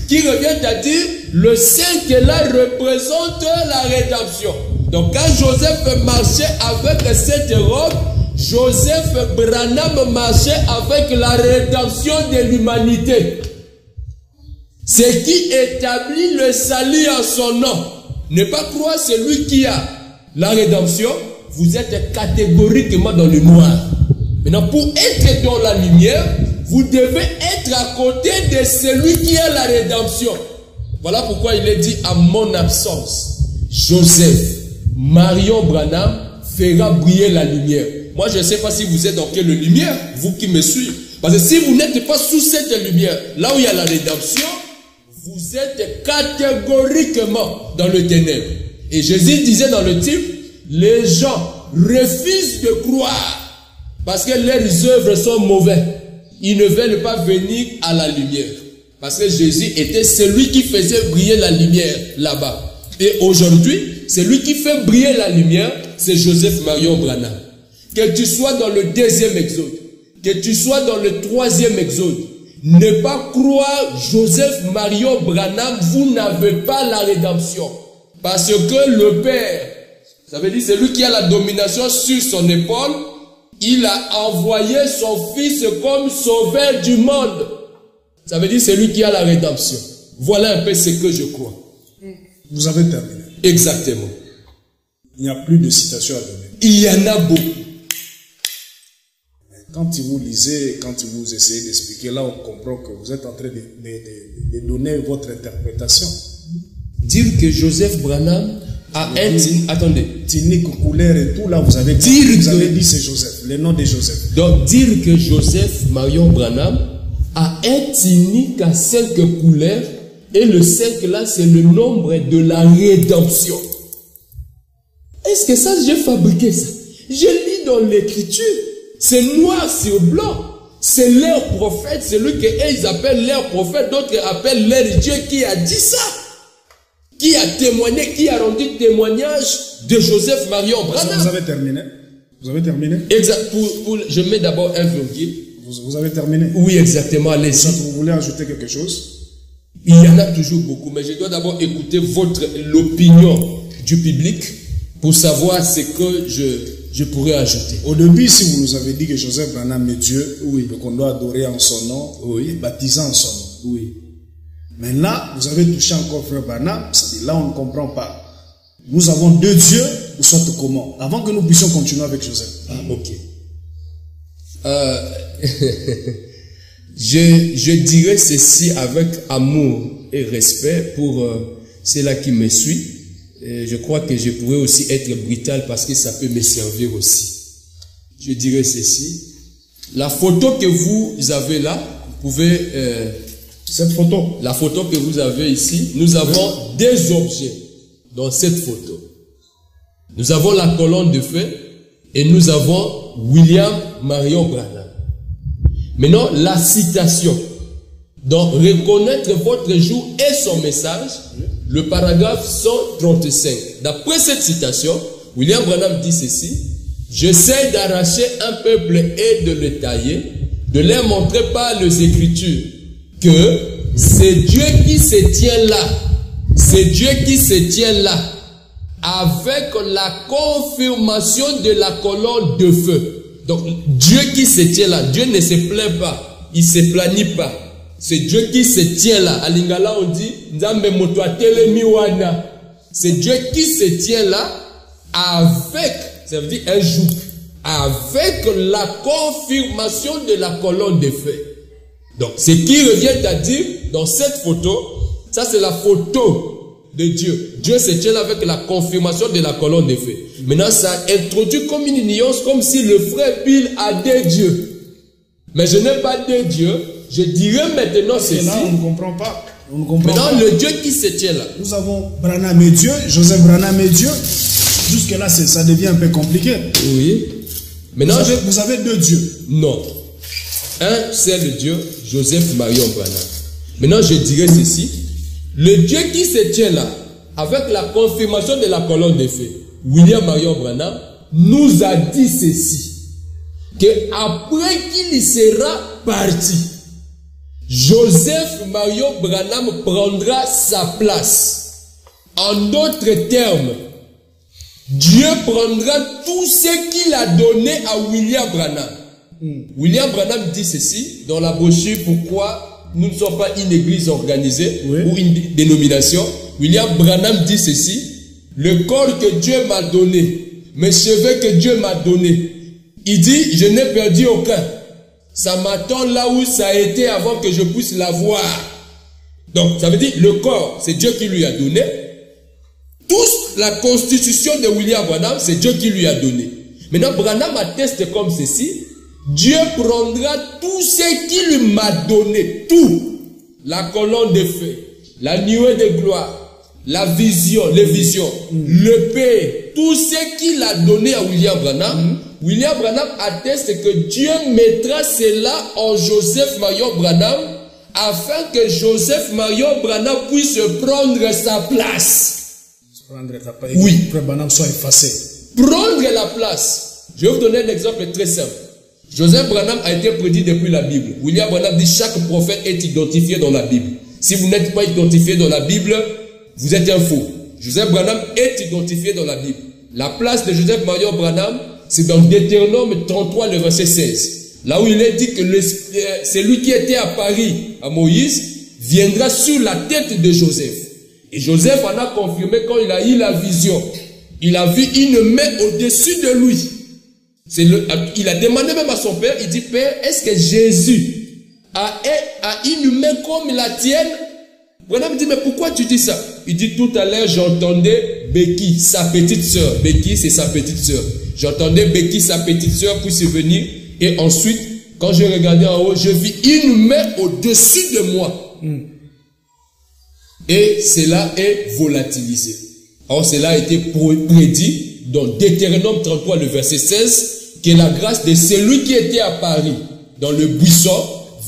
Qui revient à dire le 5 là représente la rédemption. Donc quand Joseph marchait avec cette robe, Joseph Branham marchait avec la rédemption de l'humanité. Ce qui établit le salut en son nom. Ne pas croire celui qui a la rédemption, vous êtes catégoriquement dans le noir. Maintenant, pour être dans la lumière, vous devez être à côté de celui qui a la rédemption. Voilà pourquoi il est dit à mon absence, Joseph Marion Branham fera briller la lumière. Moi, je ne sais pas si vous êtes dans quelle lumière, vous qui me suivez. Parce que si vous n'êtes pas sous cette lumière, là où il y a la rédemption, vous êtes catégoriquement dans le ténèbre. Et Jésus disait dans le titre, les gens refusent de croire parce que leurs œuvres sont mauvaises. Ils ne veulent pas venir à la lumière. Parce que Jésus était celui qui faisait briller la lumière là-bas. Et aujourd'hui, celui qui fait briller la lumière, c'est Joseph Marion Branham. Que tu sois dans le 2e exode, que tu sois dans le 3e exode, ne pas croire Joseph Marion Branham, vous n'avez pas la rédemption. Parce que le Père, ça veut dire celui qui a la domination sur son épaule, il a envoyé son fils comme sauveur du monde. Ça veut dire celui qui a la rédemption. Voilà un peu ce que je crois. Vous avez terminé. Exactement. Il n'y a plus de citations à donner. Il y en a beaucoup. Quand vous lisez, quand vous essayez d'expliquer, là on comprend que vous êtes en train de donner votre interprétation. Dire que Joseph Branham a attendez. Tunique, couleur et tout, là vous avez dit c'est Joseph, le nom de Joseph. Donc dire que Joseph Marion Branham a un tunique à 5 couleurs et le 5 là c'est le nombre de la rédemption. Est-ce que ça j'ai fabriqué ça? Je lis dans l'écriture. C'est noir sur blanc. C'est leur prophète, celui qu'ils appellent leur prophète, d'autres appellent leur Dieu qui a dit ça. Qui a témoigné, qui a rendu témoignage de Joseph Marion Branham. Vous avez terminé? Vous avez terminé? Exact. Je mets d'abord un virgule. Vous avez terminé? Oui, exactement. Allez-y. Vous voulez ajouter quelque chose? Il y en a toujours beaucoup, mais je dois d'abord écouter l'opinion du public pour savoir ce que je pourrais ajouter. Au début, si vous nous avez dit que Joseph Branham est Dieu, oui, qu'on doit adorer en son nom, oui, et baptiser en son nom. Oui. Maintenant, vous avez touché encore frère Branham, là on ne comprend pas. Nous avons 2 dieux, ou soit comment? Avant que nous puissions continuer avec Joseph. Ah, ok. Je dirais ceci avec amour et respect pour ceux-là qui me suivent. Je crois que je pourrais aussi être brutal parce que ça peut me servir aussi. Je dirais ceci. La photo que vous avez là, vous pouvez... cette photo. La photo que vous avez ici, nous avons des objets dans cette photo. Nous avons la colonne de feu et nous avons William Marion Branham. Maintenant, la citation. Donc, reconnaître votre jour et son message, le paragraphe 135. D'après cette citation, William Branham dit ceci: j'essaie d'arracher un peuple et de le tailler, de leur montrer par les Écritures que c'est Dieu qui se tient là. C'est Dieu qui se tient là. Avec la confirmation de la colonne de feu. Donc, Dieu qui se tient là. Dieu ne se plaint pas. Il ne se planifie pas. C'est Dieu qui se tient là. À Lingala, on dit, c'est Dieu qui se tient là avec, ça veut dire un joug, avec la confirmation de la colonne de feu. Donc, ce qui revient à dire, dans cette photo, ça c'est la photo de Dieu. Dieu se tient là avec la confirmation de la colonne de feu. Maintenant, ça introduit comme une nuance, comme si le frère Bill a des dieux. Mais je n'ai pas de Dieu. Je dirais maintenant ceci. Là, on ne comprend pas. On ne comprend maintenant, pas. le Dieu qui se tient là. Nous avons Branham et Dieu, Joseph Branham et Dieu. Jusque-là, ça devient un peu compliqué. Oui. Maintenant, vous avez deux dieux. Non. Un, c'est le Dieu, Joseph Marion Branham. Maintenant, je dirais ceci. Le Dieu qui se tient là, avec la confirmation de la colonne de feu, William Marion Branham, nous a dit ceci. Que après qu'il sera parti, Joseph Marion Branham prendra sa place. En d'autres termes, Dieu prendra tout ce qu'il a donné à William Branham. William Branham dit ceci dans la brochure Pourquoi nous ne sommes pas une église organisée ou une dénomination. William Branham dit ceci: le corps que Dieu m'a donné, mes cheveux que Dieu m'a donné, il dit je n'ai perdu aucun. Ça m'attend là où ça a été avant que je puisse l'avoir. Donc ça veut dire le corps c'est Dieu qui lui a donné. Toute la constitution de William Branham c'est Dieu qui lui a donné. Maintenant Branham atteste comme ceci: Dieu prendra tout ce qu'il m'a donné, tout. La colonne de feu, la nuée de gloire, la vision, les visions, le paix, tout ce qu'il a donné à William Branham. William Branham atteste que Dieu mettra cela en Joseph Marion Branham afin que Joseph Marion Branham puisse prendre sa place. Oui. Que Branham soit effacé. Prendre la place. Je vais vous donner un exemple très simple. Joseph Branham a été prédit depuis la Bible. William Branham dit chaque prophète est identifié dans la Bible. Si vous n'êtes pas identifié dans la Bible, vous êtes un faux. Joseph Branham est identifié dans la Bible. La place de Joseph Marion Branham, c'est dans Deutéronome 33, le verset 16. Là où il est dit que celui qui était à Paris, à Moïse, viendra sur la tête de Joseph. Et Joseph en a confirmé quand il a eu la vision. Il a vu une main au-dessus de lui. Il a demandé même à son père, il dit: Père, est-ce que Jésus a une main comme la tienne? Branham dit: mais pourquoi tu dis ça? Il dit: tout à l'heure j'entendais Becky, sa petite sœur. Becky c'est sa petite sœur. J'entendais Becky, sa petite sœur, puisse venir. Et ensuite, quand je regardais en haut, je vis une main au-dessus de moi. Et cela est volatilisé. Alors cela a été prédit dans Deutéronome 33, le verset 16, que la grâce de celui qui était à Paris, dans le buisson,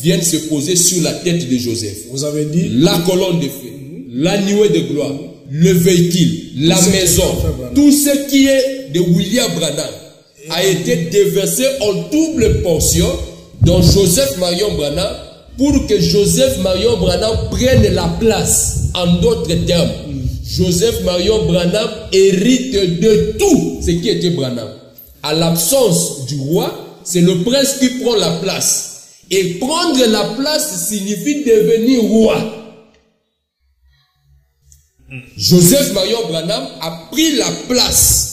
vienne se poser sur la tête de Joseph. Vous avez dit la colonne de feu, la nuée de gloire, le véhicule, la maison, tout ce qui est de William Branham a été déversé en double portion dans Joseph Marion Branham pour que Joseph Marion Branham prenne la place. En d'autres termes, Joseph Marion Branham hérite de tout ce qui était Branham. À l'absence du roi, c'est le prince qui prend la place. Et prendre la place signifie devenir roi. Joseph Marion Branham a pris la place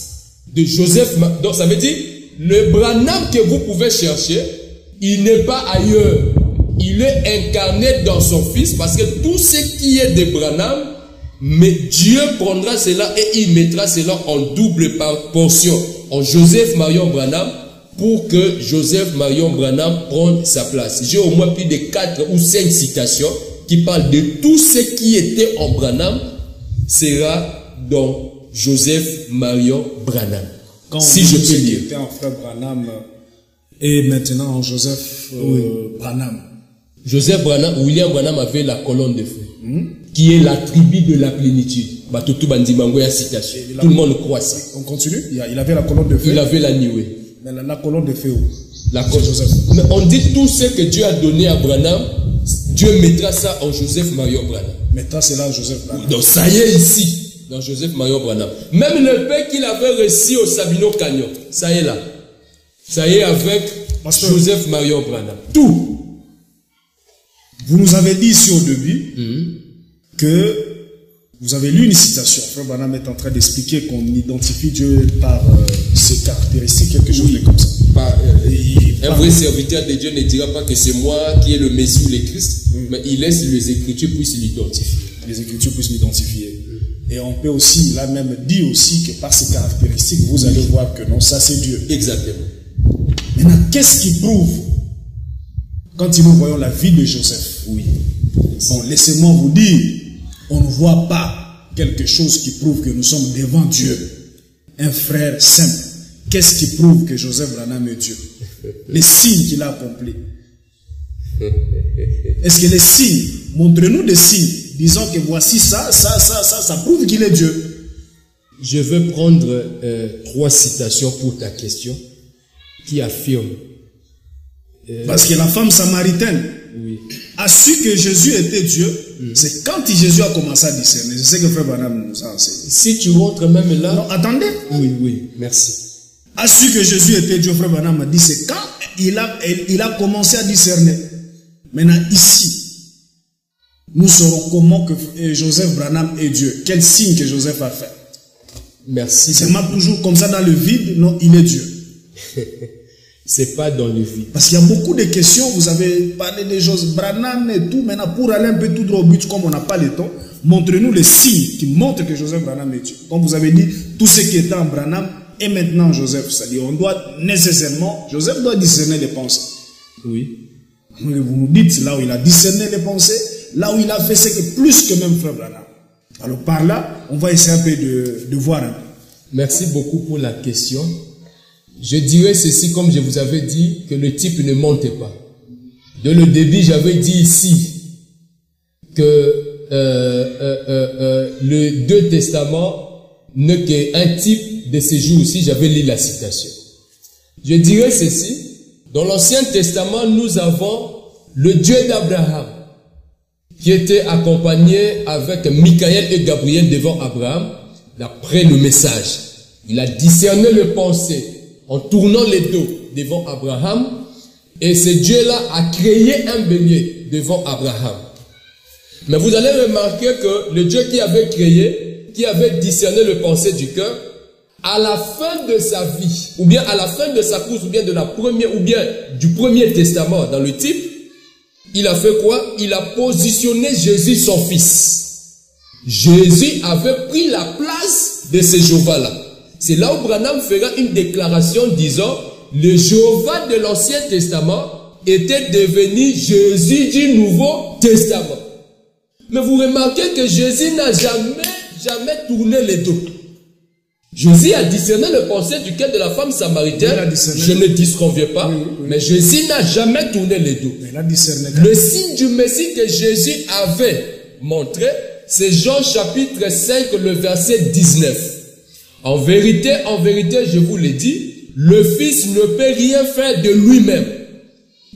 de Joseph. Donc ça veut dire, le Branham que vous pouvez chercher, il n'est pas ailleurs. il est incarné dans son Fils, parce que tout ce qui est de Branham, mais Dieu prendra cela et il mettra cela en double portion en Joseph Marion Branham, pour que Joseph Marion Branham prenne sa place. J'ai au moins plus de 4 ou 5 citations qui parlent de tout ce qui était en Branham sera dans Joseph Marion Branham. Quand si je peux dire. Était en frère Branham et maintenant en Joseph Branham. Joseph Branham, William Branham avait la colonne de feu, qui est la tribu de la plénitude. Tout le monde croit ça. On continue. Il avait la colonne de feu. Il avait la nuée. Mais la colonne de feu. La colonne. Joseph. Mais on dit tout ce que Dieu a donné à Branham, Dieu mettra ça en Joseph Marion Branham. Mettra cela en Joseph Branham. Donc ça y est ici, dans Joseph Marion Branham. Même le pain qu'il avait reçu au Sabino Canyon, ça y est là. Ça y est avec Joseph Marion Branham. Tout. Vous nous avez dit ici au début que vous avez lu une citation. Frère Branham est en train d'expliquer qu'on identifie Dieu par ses caractéristiques, quelque chose comme ça. Un vrai serviteur de Dieu ne dira pas que c'est moi qui est le Messie ou le Christ, mais il laisse les Écritures puissent l'identifier. Les Écritures puissent l'identifier. Et on peut aussi, il a même dit aussi que par ses caractéristiques, vous allez voir que non, ça c'est Dieu. Exactement. Maintenant, qu'est-ce qui prouve quand nous voyons la vie de Joseph? Oui. Bon, laissez-moi vous dire, on ne voit pas quelque chose qui prouve que nous sommes devant Dieu. Un frère simple. Qu'est-ce qui prouve que Joseph Branham est Dieu? Les signes qu'il a accomplis. Est-ce que les signes, montrez-nous des signes, disons que voici ça prouve qu'il est Dieu. Je vais prendre 3 citations pour ta question qui affirment. Parce que la femme samaritaine a su que Jésus était Dieu. C'est quand Jésus a commencé à discerner. Je sais que Frère Branham nous a enseigné. Si tu rentres même là... Non, attendez. Oui, merci. A su que Jésus était Dieu, Frère Branham a dit, c'est quand il a commencé à discerner. Maintenant, ici, nous saurons comment que Joseph Branham est Dieu. Quel signe que Joseph a fait. Merci. C'est pas toujours comme ça dans le vide. Non, il est Dieu. C'est pas dans le vide. Parce qu'il y a beaucoup de questions. Vous avez parlé des choses Branham et tout. Maintenant, pour aller un peu tout droit au but, comme on n'a pas le temps, montrez-nous les signes qui montrent que Joseph Branham est Dieu. Comme vous avez dit, tout ce qui était en Branham est maintenant Joseph. C'est-à-dire, on doit nécessairement, Joseph doit discerner les pensées. Oui. Vous nous dites là où il a discerné les pensées, là où il a fait ce que plus que même Frère Branham. Alors par là, on va essayer un peu de voir un peu. Merci beaucoup pour la question. Je dirais ceci, comme je vous avais dit, que le type ne monte pas. Dès le début, j'avais dit ici que le Deux Testaments n'est qu'un type de ces jours-ci. J'avais lu la citation. Je dirais ceci. Dans l'Ancien Testament, nous avons le Dieu d'Abraham qui était accompagné avec Michael et Gabriel devant Abraham d'après le message. Il a discerné le pensée en tournant les dos devant Abraham et ce Dieu-là a créé un bélier devant Abraham. Mais vous allez remarquer que le Dieu qui avait créé, qui avait discerné le pensée du cœur, à la fin de sa vie, ou bien à la fin de sa course, ou bien de la première, ou bien du premier testament dans le type, il a fait quoi? Il a positionné Jésus, son fils. Jésus avait pris la place de ce Jéhovah-là. C'est là où Branham fera une déclaration disant, le Jéhovah de l'Ancien Testament était devenu Jésus du Nouveau Testament. Mais vous remarquez que Jésus n'a jamais tourné les dos. Jésus a discerné le pensée du cœur de la femme samaritaine. Je ne disconviens pas, mais Jésus n'a jamais tourné les dos. Le signe du Messie que Jésus avait montré, c'est Jean chapitre 5, le verset 19. En vérité, je vous l'ai dit, le Fils ne peut rien faire de lui-même.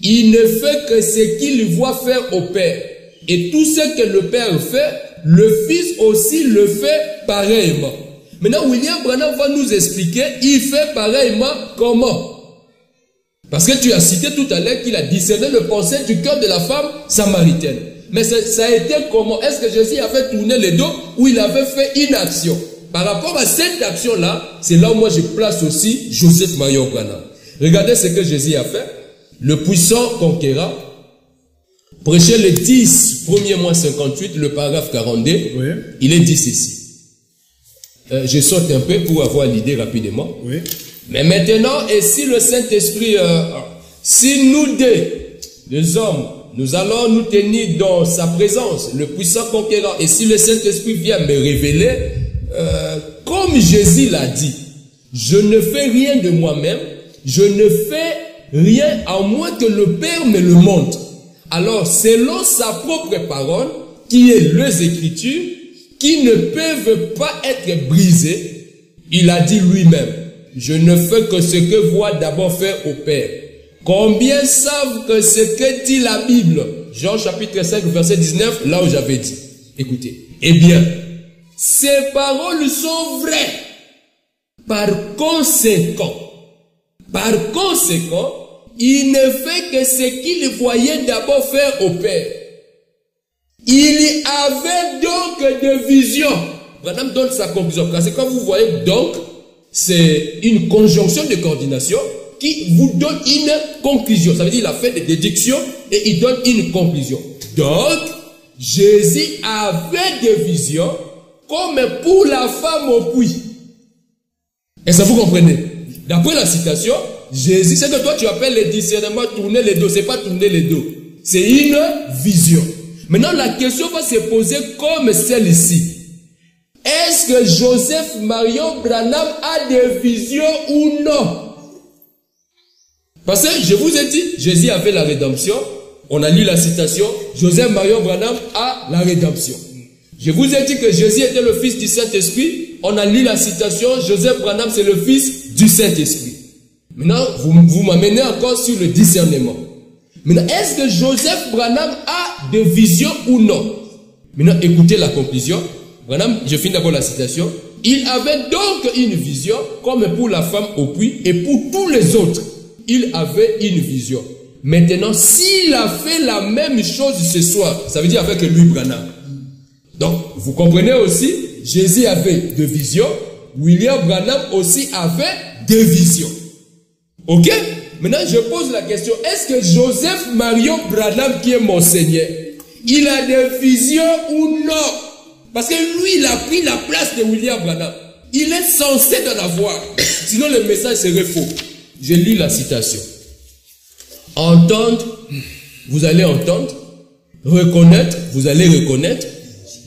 Il ne fait que ce qu'il voit faire au Père. Et tout ce que le Père fait, le Fils aussi le fait pareillement. Maintenant, William Branham va nous expliquer, il fait pareillement comment. Parce que tu as cité tout à l'heure qu'il a discerné le pensée du cœur de la femme samaritaine. Mais ça a été comment? Est-ce que Jésus avait tourné les dos ou il avait fait une action? Par rapport à cette action-là, c'est là où moi je place aussi Joseph Marion Branham. Regardez ce que Jésus a fait. Le puissant conquérant Prêcher le 10, premier mois 58, le paragraphe 42, oui. Il est dit ceci. Je saute un peu pour avoir l'idée rapidement. Oui. Mais maintenant, et si le Saint-Esprit, si nous deux, les hommes, nous allons nous tenir dans sa présence, le puissant conquérant, et si le Saint-Esprit vient me révéler, comme Jésus l'a dit, je ne fais rien de moi-même, je ne fais rien à moins que le Père me le montre. Alors, selon sa propre parole, qui est les Écritures, qui ne peuvent pas être brisées, il a dit lui-même, je ne fais que ce que voit d'abord faire au Père. Combien savent que ce que dit la Bible, Jean chapitre 5, verset 19, là où j'avais dit. Écoutez, eh bien, ces paroles sont vraies. Par conséquent, il ne fait que ce qu'il voyait d'abord faire au Père. Il y avait donc de visions. Branham donne sa conclusion. Parce que quand vous voyez donc, c'est une conjonction de coordination qui vous donne une conclusion. Ça veut dire qu'il a fait des déductions et il donne une conclusion. Donc, Jésus avait des visions comme pour la femme au puits. Et ça vous comprenez? D'après la citation, Jésus, c'est que toi tu appelles le discernement tourner les dos, c'est pas tourner les dos. C'est une vision. Maintenant la question va se poser comme celle-ci. Est-ce que Joseph Marion Branham a des visions ou non? Parce que je vous ai dit, Jésus avait la rédemption. On a lu la citation, Joseph Marion Branham a la rédemption. Je vous ai dit que Jésus était le fils du Saint-Esprit. On a lu la citation, Joseph Branham c'est le fils du Saint-Esprit. Maintenant, vous m'amenez encore sur le discernement. Maintenant, est-ce que Joseph Branham a des visions ou non? Maintenant, écoutez la conclusion. Branham, je finis d'abord la citation. Il avait donc une vision, comme pour la femme au puits, et pour tous les autres, il avait une vision. Maintenant, s'il a fait la même chose ce soir, ça veut dire avec lui, Branham. Donc, vous comprenez aussi, Jésus avait des visions, William Branham aussi avait des visions. Ok? Maintenant, je pose la question, est-ce que Joseph Marion Branham, qui est mon Seigneur, il a des visions ou non? Parce que lui, il a pris la place de William Branham. Il est censé en avoir. Sinon, le message serait faux. Je lis la citation. Entendre, vous allez entendre. Reconnaître, vous allez reconnaître.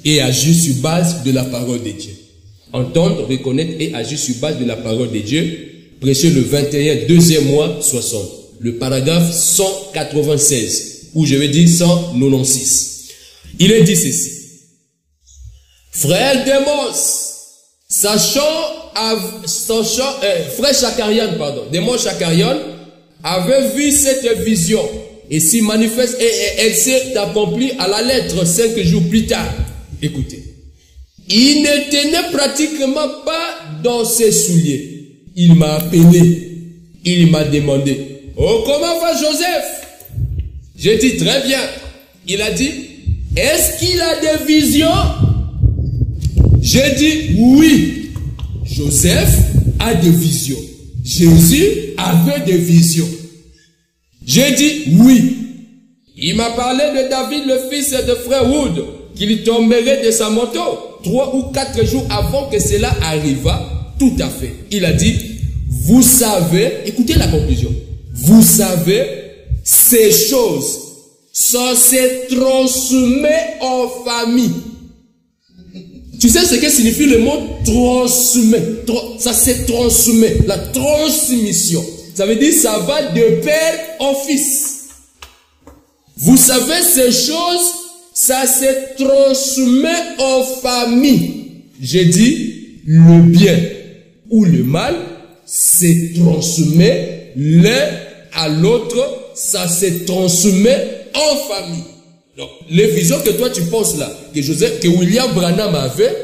Et agir sur base de la parole de Dieu. Entendre, reconnaître et agir sur base de la parole de Dieu. Prêcher le 21, deuxième mois, 60. Le paragraphe 196, ou je vais dire 196. Il est dit ceci. Frère Demos, frère Chakarian, Demos Chakarian, avait vu cette vision et s'y manifeste et elle s'est accomplie à la lettre 5 jours plus tard. Écoutez, il ne tenait pratiquement pas dans ses souliers. Il m'a appelé, il m'a demandé, oh, comment va Joseph? J'ai dit très bien. Il a dit, est-ce qu'il a des visions? J'ai dit oui. Joseph a des visions. Jésus avait des visions. J'ai dit oui. Il m'a parlé de David, le fils de frère Wood, qu'il tomberait de sa moto 3 ou 4 jours avant que cela arriva. Tout à fait. Il a dit, vous savez, écoutez la conclusion. Vous savez, ces choses sont se transmettre en famille. Tu sais ce que signifie le mot transmettre? Ça se transmet. La transmission. Ça veut dire ça va de père en fils. Vous savez, ces choses, ça se transmet en famille. J'ai dit, le bien ou le mal se transmet l'un à l'autre, ça se transmet en famille. Donc, les visions que toi tu penses là, que William Branham avait,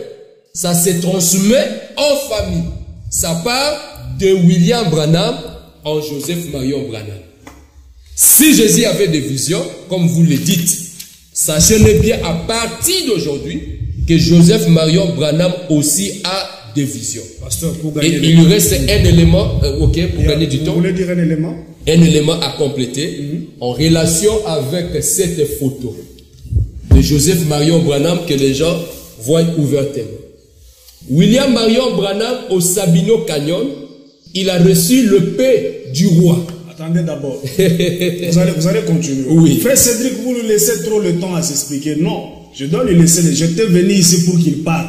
ça se transmet en famille. Ça part de William Branham en Joseph Marion Branham. Si Jésus avait des visions, comme vous le dites, sachez bien à partir d'aujourd'hui que Joseph Marion Branham aussi a des visions. Pasteur, pour gagner et il reste un élément, ok, pour gagner du temps. Vous voulez dire un élément? un élément à compléter en relation avec cette photo de Joseph Marion Branham que les gens voient ouvertement. William Marion Branham au Sabino Canyon, il a reçu le paix du roi. Attendez d'abord. vous allez continuer. Oui. Frère Cédric, vous lui laissez trop le temps à s'expliquer. Non, je dois lui laisser. J'étais venu ici pour qu'il parle.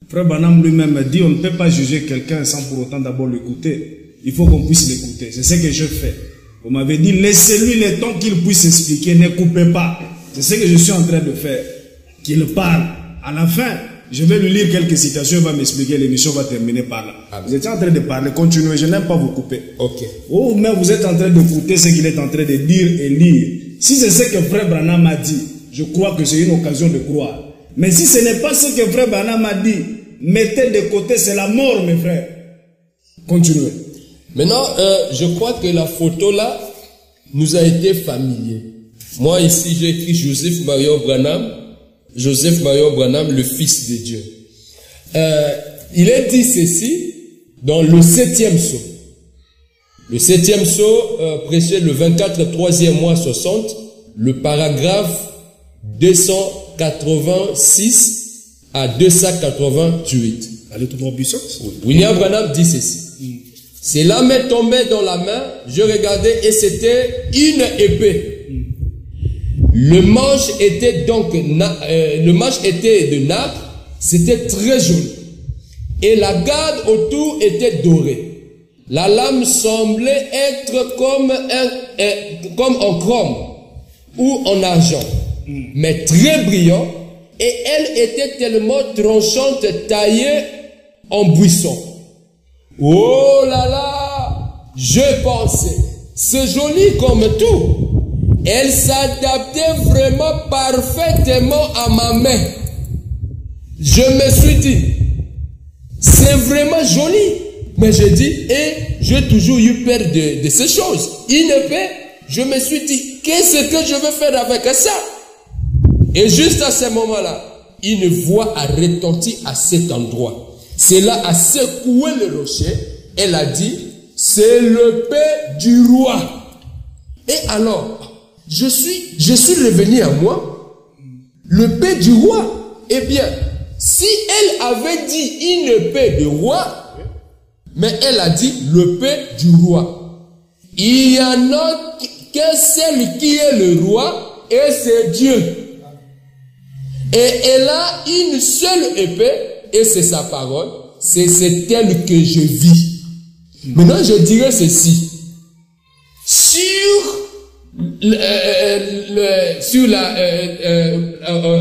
Frère Branham lui-même dit on ne peut pas juger quelqu'un sans pour autant d'abord l'écouter. Il faut qu'on puisse l'écouter. C'est ce que je fais. Vous m'avez dit laissez-lui le temps qu'il puisse expliquer. Ne coupez pas. C'est ce que je suis en train de faire. Qu'il parle. À la fin, je vais lui lire quelques citations. Il va m'expliquer. L'émission va terminer par là. Ah, vous étiez en train de parler. Continuez. Je n'aime pas vous couper. Ok. Ou même vous êtes en train d'écouter ce qu'il est en train de dire et lire. Si c'est ce que Frère Branham a dit, je crois que c'est une occasion de croire. Mais si ce n'est pas ce que Frère Branham a dit, mettez de côté, c'est la mort, mes frères. Continuez. Maintenant, je crois que la photo là nous a été familière. Moi ici, j'ai écrit Joseph Marion Branham, le Fils de Dieu. Il est dit ceci dans le 7e sceau. Le 7e sceau, prêché le 24 3e mois 60, le paragraphe 286 à 288. Allez tout en puissance. Oui. William Branham dit ceci. Cela m'est tombé dans la main, je regardais et c'était une épée. Le manche était donc de nacre, c'était très joli. Et la garde autour était dorée. La lame semblait être comme en chrome ou en argent, mais très brillant. Et elle était tellement tranchante, taillée en buisson. Oh là là, je pensais, c'est joli comme tout. Elle s'adaptait vraiment parfaitement à ma main. Je me suis dit, c'est vraiment joli. Mais je dis, et j'ai toujours eu peur de ces choses. Une épée, je me suis dit, qu'est-ce que je vais faire avec ça? Et juste à ce moment-là, une voix a retenti à cet endroit. Cela a secoué le rocher. Elle a dit, c'est le paix du roi. Et alors, je suis revenu à moi, le paix du roi. Eh bien, si elle avait dit une paix de roi, mais elle a dit le paix du roi. Il y en a qu'un seul qui est le roi, et c'est Dieu. Et elle a une seule épée, et c'est sa parole. C'est elle que je vis. Maintenant, je dirais ceci.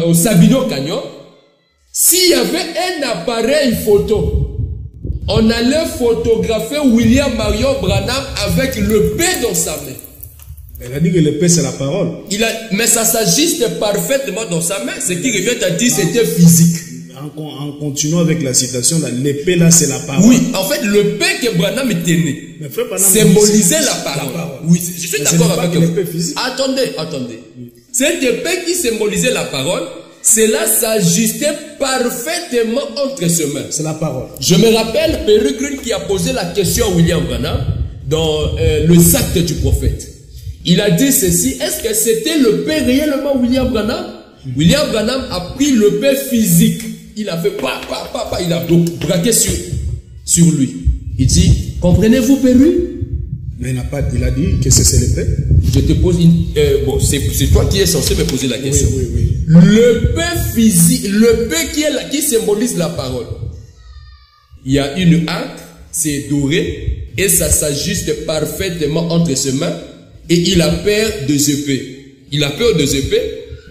Au Sabino Canyon, s'il y avait un appareil photo, on allait photographier William Marion Branham avec le paix dans sa main. Elle a dit que l'épée c'est la parole. Mais ça s'ajuste parfaitement dans sa main. Ce qui revient à dire c'était physique. En continuant avec la citation, l'épée là c'est la parole. Oui, en fait le paix que Branham tenait symbolisait la parole. Oui, je suis d'accord avec vous. Attendez. Cette épée qui symbolisait la parole, cela s'ajustait parfaitement entre ses mains. C'est la parole. Je me rappelle Peregrine qui a posé la question à William Branham dans le sac du prophète. Il a dit ceci, est-ce que c'était le paix réellement William Branham? William Branham a pris le paix physique. Il a fait il a braqué sur lui. Il dit, comprenez-vous Perru? Mais il a dit que c'est l'épée. Je te pose c'est toi qui es censé me poser la question. Oui. Le paix physique, le paix qui symbolise la parole. Il y a une arc, c'est doré, et ça s'ajuste parfaitement entre ses mains. Et il a peur des épées.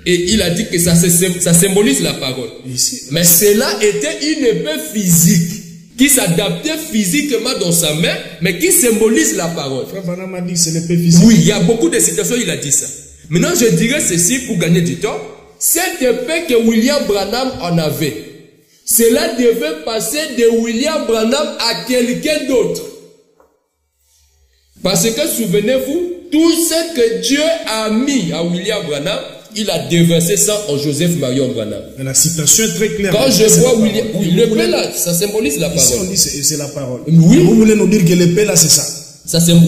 Et il a dit que ça symbolise la parole. Ici. Mais cela était une épée physique qui s'adaptait physiquement dans sa main, mais qui symbolise la parole. Frère Branham a dit que c'est l'épée physique. Oui, il y a beaucoup de citations, il a dit ça. Maintenant, je dirais ceci pour gagner du temps. Cette épée que William Branham en avait, cela devait passer de William Branham à quelqu'un d'autre. Parce que souvenez-vous, tout ce que Dieu a mis à William Branham, il a déversé ça en Joseph Marion Branham. Mais la citation est très claire. Quand je vois William, l'épée là, ça symbolise la parole. Ici on dit c'est la parole. Oui. Vous voulez nous dire que l'épée là c'est ça?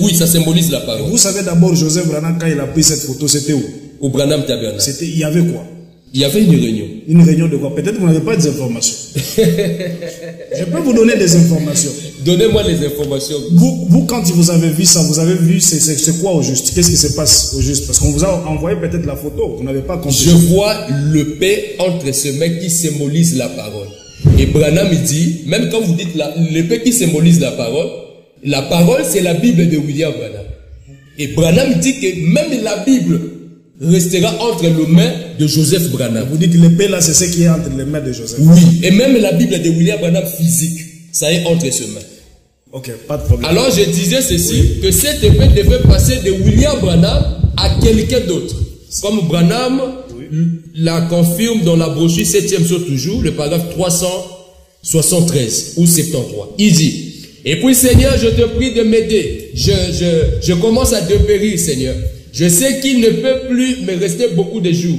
Oui, ça symbolise la parole. Et vous savez d'abord, Joseph Branham, quand il a pris cette photo, c'était où? Au Branham Tabernacle. Il y avait quoi? Il y avait une réunion. Une réunion de quoi? Peut-être que vous n'avez pas des informations. Je peux vous donner des informations. Donnez-moi les informations. Vous, quand vous avez vu ça, vous avez vu c'est quoi au juste? Qu'est-ce qui se passe au juste? Parce qu'on vous a envoyé peut-être la photo, vous n'avez pas compris. Je vois le paix entre ce mec qui symbolise la parole. Et Branham dit, même quand vous dites le paix qui symbolise la parole c'est la Bible de William Branham. Et Branham dit que même la Bible restera entre les mains de Joseph Branham. Vous dites l'épée là, c'est ce qui est entre les mains de Joseph. Oui, et même la Bible de William Branham physique, ça est entre ses mains. Ok, pas de problème. Alors je disais ceci, que cette épée devait passer de William Branham à quelqu'un d'autre. Comme Branham la confirme dans la brochure 7e sur toujours, le paragraphe 373 ou 73. Il dit, et puis Seigneur, je te prie de m'aider. Je commence à dépérir, Seigneur. Je sais qu'il ne peut plus me rester beaucoup de jours.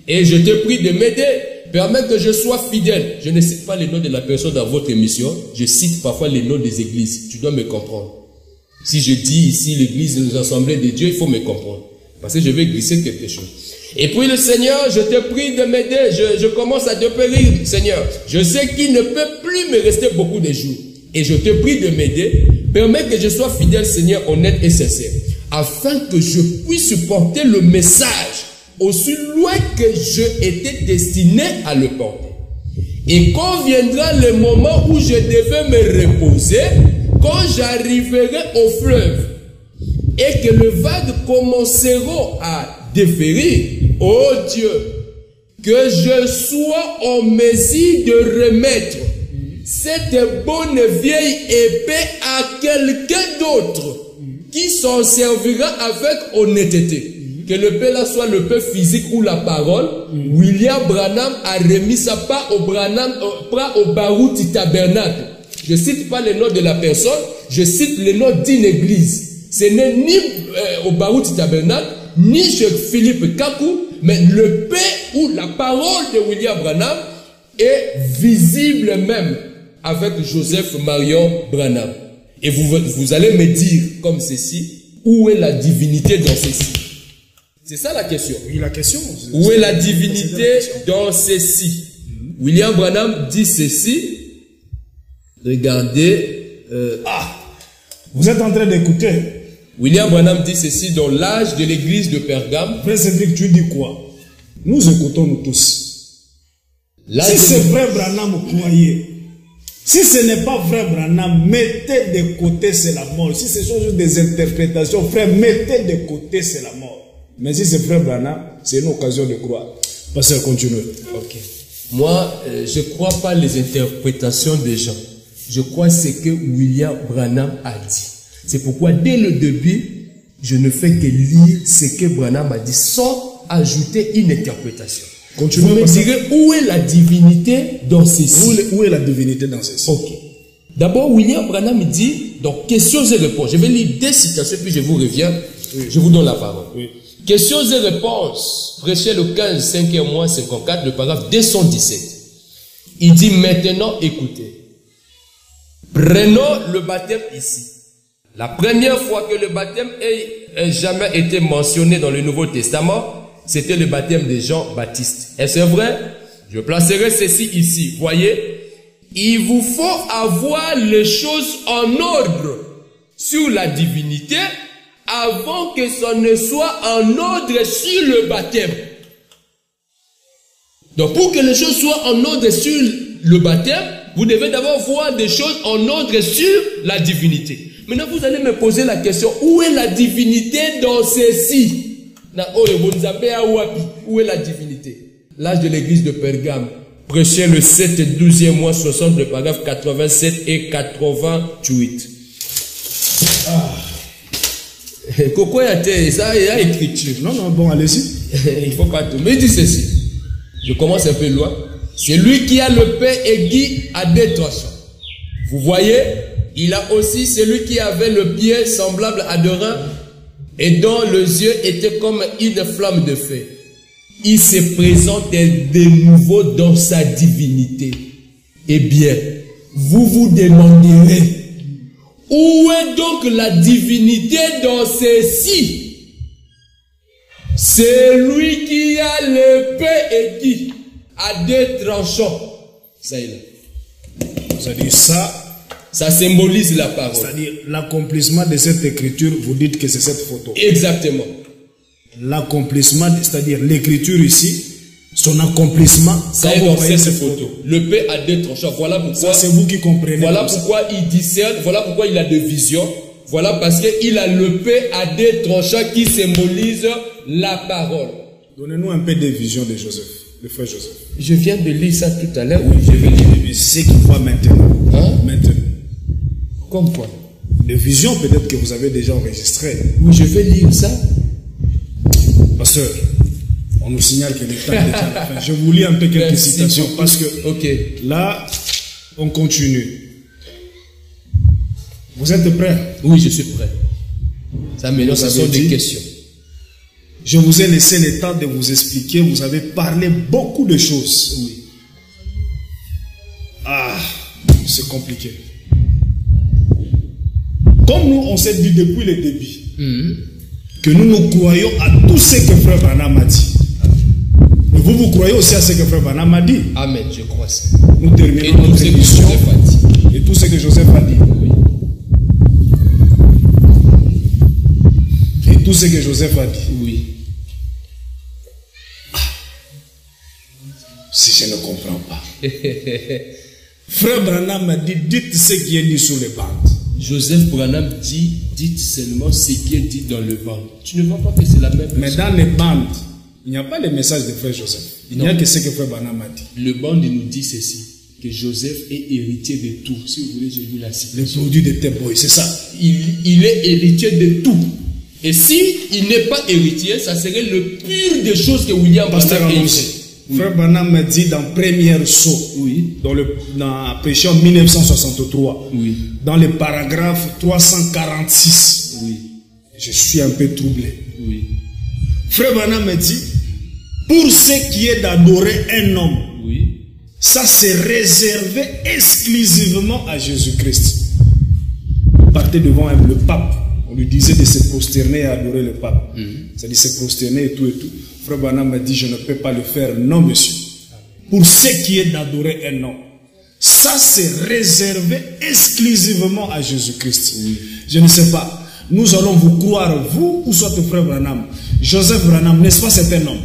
Et je te prie de m'aider. Permets que je sois fidèle. Je ne cite pas les noms de la personne dans votre émission. Je cite parfois les noms des églises. Tu dois me comprendre. Si je dis ici l'église des assemblées de Dieu, il faut me comprendre. Parce que je vais glisser quelque chose. Et puis le Seigneur, je te prie de m'aider. Je commence à dépérir, Seigneur. Je sais qu'il ne peut plus me rester beaucoup de jours. Et je te prie de m'aider. Permets que je sois fidèle, Seigneur, honnête et sincère. Afin que je puisse porter le message aussi loin que je étais destiné à le porter. Et quand viendra le moment où je devais me reposer, quand j'arriverai au fleuve, et que le vague commenceront à déferir, oh Dieu, que je sois en mesure de remettre cette bonne vieille épée à quelqu'un d'autre qui s'en servira avec honnêteté. Que le paix là soit le paix physique ou la parole. William Branham a remis ça pas au Baruti Tabernacle. Je cite pas le nom de la personne, je cite le nom d'une église. Ce n'est ni au Baruti Tabernacle, ni chez Philippe Kakou, mais le paix ou la parole de William Branham est visible même avec Joseph Marion Branham. Et vous allez me dire comme ceci, où est la divinité dans ceci? C'est ça la question. Oui, la question. Où est la divinité dans ceci? William Branham dit ceci. Regardez. Vous êtes en train d'écouter. William Branham dit ceci dans l'âge de l'église de Pergame. Frère Cédric, tu dis quoi? Nous écoutons nous tous. Si c'est frère Branham, croyez. Si ce n'est pas frère Branham, mettez de côté, c'est la mort. Si ce sont juste des interprétations, frère, mettez de côté, c'est la mort. Mais si c'est frère Branham, c'est une occasion de croire. Pasteur, continue. Ok. Moi, je ne crois pas les interprétations des gens. Je crois ce que William Branham a dit. C'est pourquoi, dès le début, je ne fais que lire ce que Branham a dit sans ajouter une interprétation. Continuez. Vous me direz où est la divinité dans ceci? Où est la divinité dans ceci? Ok. D'abord, William Branham dit, donc, questions et réponses. Je vais lire des citations, puis je vous reviens. Oui. Je vous donne la parole. Oui. Questions et réponses. Prêché le 15, 5e mois 54, le paragraphe 217. Il dit maintenant, écoutez. Prenons le baptême ici. La première fois que le baptême ait jamais été mentionné dans le Nouveau Testament, c'était le baptême de Jean-Baptiste. Est-ce vrai? Je placerai ceci ici. Voyez, il vous faut avoir les choses en ordre sur la divinité avant que ça ne soit en ordre sur le baptême. Donc pour que les choses soient en ordre sur le baptême, vous devez d'abord voir des choses en ordre sur la divinité. Maintenant vous allez me poser la question, où est la divinité dans ceci? Où est la divinité? L'âge de l'église de Pergame, prêché le 7 et 12e mois 60, le paragraphe 87 et 88. Pourquoi ça il y a écriture? Non, bon, allez-y. Il ne faut pas tout. Mais il dit ceci. Je commence un peu loin. C'est lui qui a le pain aigu à deux tranchants. Vous voyez, il a aussi celui qui avait le pied semblable à deux reins et dont les yeux étaient comme une flamme de feu. Il se présente de nouveau dans sa divinité. Eh bien, vous vous demanderez, Où est donc la divinité dans ceci? C'est lui qui a l'épée et qui a deux tranchants. Ça est là. C'est-à-dire ça symbolise la parole. C'est-à-dire l'accomplissement de cette écriture, vous dites que c'est cette photo. Exactement. L'accomplissement, c'est-à-dire l'écriture ici, son accomplissement, ça est dans cette photo. L'épée a deux tranchants. Voilà pourquoi. C'est vous qui comprenez. Voilà pourquoi il discerne. Voilà pourquoi il a deux visions. Voilà parce qu'il a l'épée à deux tranchants qui symbolise la parole. Donnez-nous un peu des visions de Joseph, le frère Joseph. Je viens de lire ça tout à l'heure. Oui, je vais lire. C'est qu'il voit maintenant. Hein? Maintenant. Comme quoi? Des visions peut-être que vous avez déjà enregistrées. Oui, je vais lire ça. Pasteur, on nous signale que le temps est déjà à la fin. Je vous lis un peu quelques citations parce que là, on continue. Vous êtes prêts? Oui, je suis prêt. Ça maintenant, ce sont des questions. Je vous ai laissé le temps de vous expliquer. Vous avez parlé beaucoup de choses. Oui. Ah, c'est compliqué. Comme nous, on s'est dit depuis le début que nous croyons à tout ce que frère Branham a dit. Et vous croyez aussi à ce que frère Branham a dit. Amen, je crois ça. Nous terminons notre émission. Et tout ce que Joseph a dit. Oui. Et tout ce que Joseph a dit. Oui. Si je ne comprends pas. Frère Branham a dit, dites ce qui est dit sur les bandes. Joseph Branham dit, dites seulement ce qui est dit dans le bande. Tu ne vois pas que c'est la même chose. Mais dans les bandes, il n'y a pas le message de frère Joseph. Il n'y a que ce que frère Branham a dit. Le bande nous dit ceci, que Joseph est héritier de tout. Si vous voulez, je lis la citation. Le produit de tes boys, c'est ça. Il est héritier de tout. Et si il n'est pas héritier, ça serait le pire des choses que William Branham a fait. Frère Branham me dit dans Première Saut, dans Péché en 1963, dans le paragraphe 346, je suis un peu troublé. Frère Branham me dit, pour ce qui est d'adorer un homme, ça c'est réservé exclusivement à Jésus-Christ. Vous partez devant le pape, on lui disait de se prosterner et adorer le pape. C'est-à-dire se prosterner et tout et tout. Frère Branham m'a dit, je ne peux pas le faire. Non, monsieur. Pour ce qui est d'adorer un homme, ça c'est réservé exclusivement à Jésus-Christ. Je ne sais pas. Nous allons vous croire, vous ou soit frère Branham. Joseph Branham, n'est-ce pas, c'est un homme?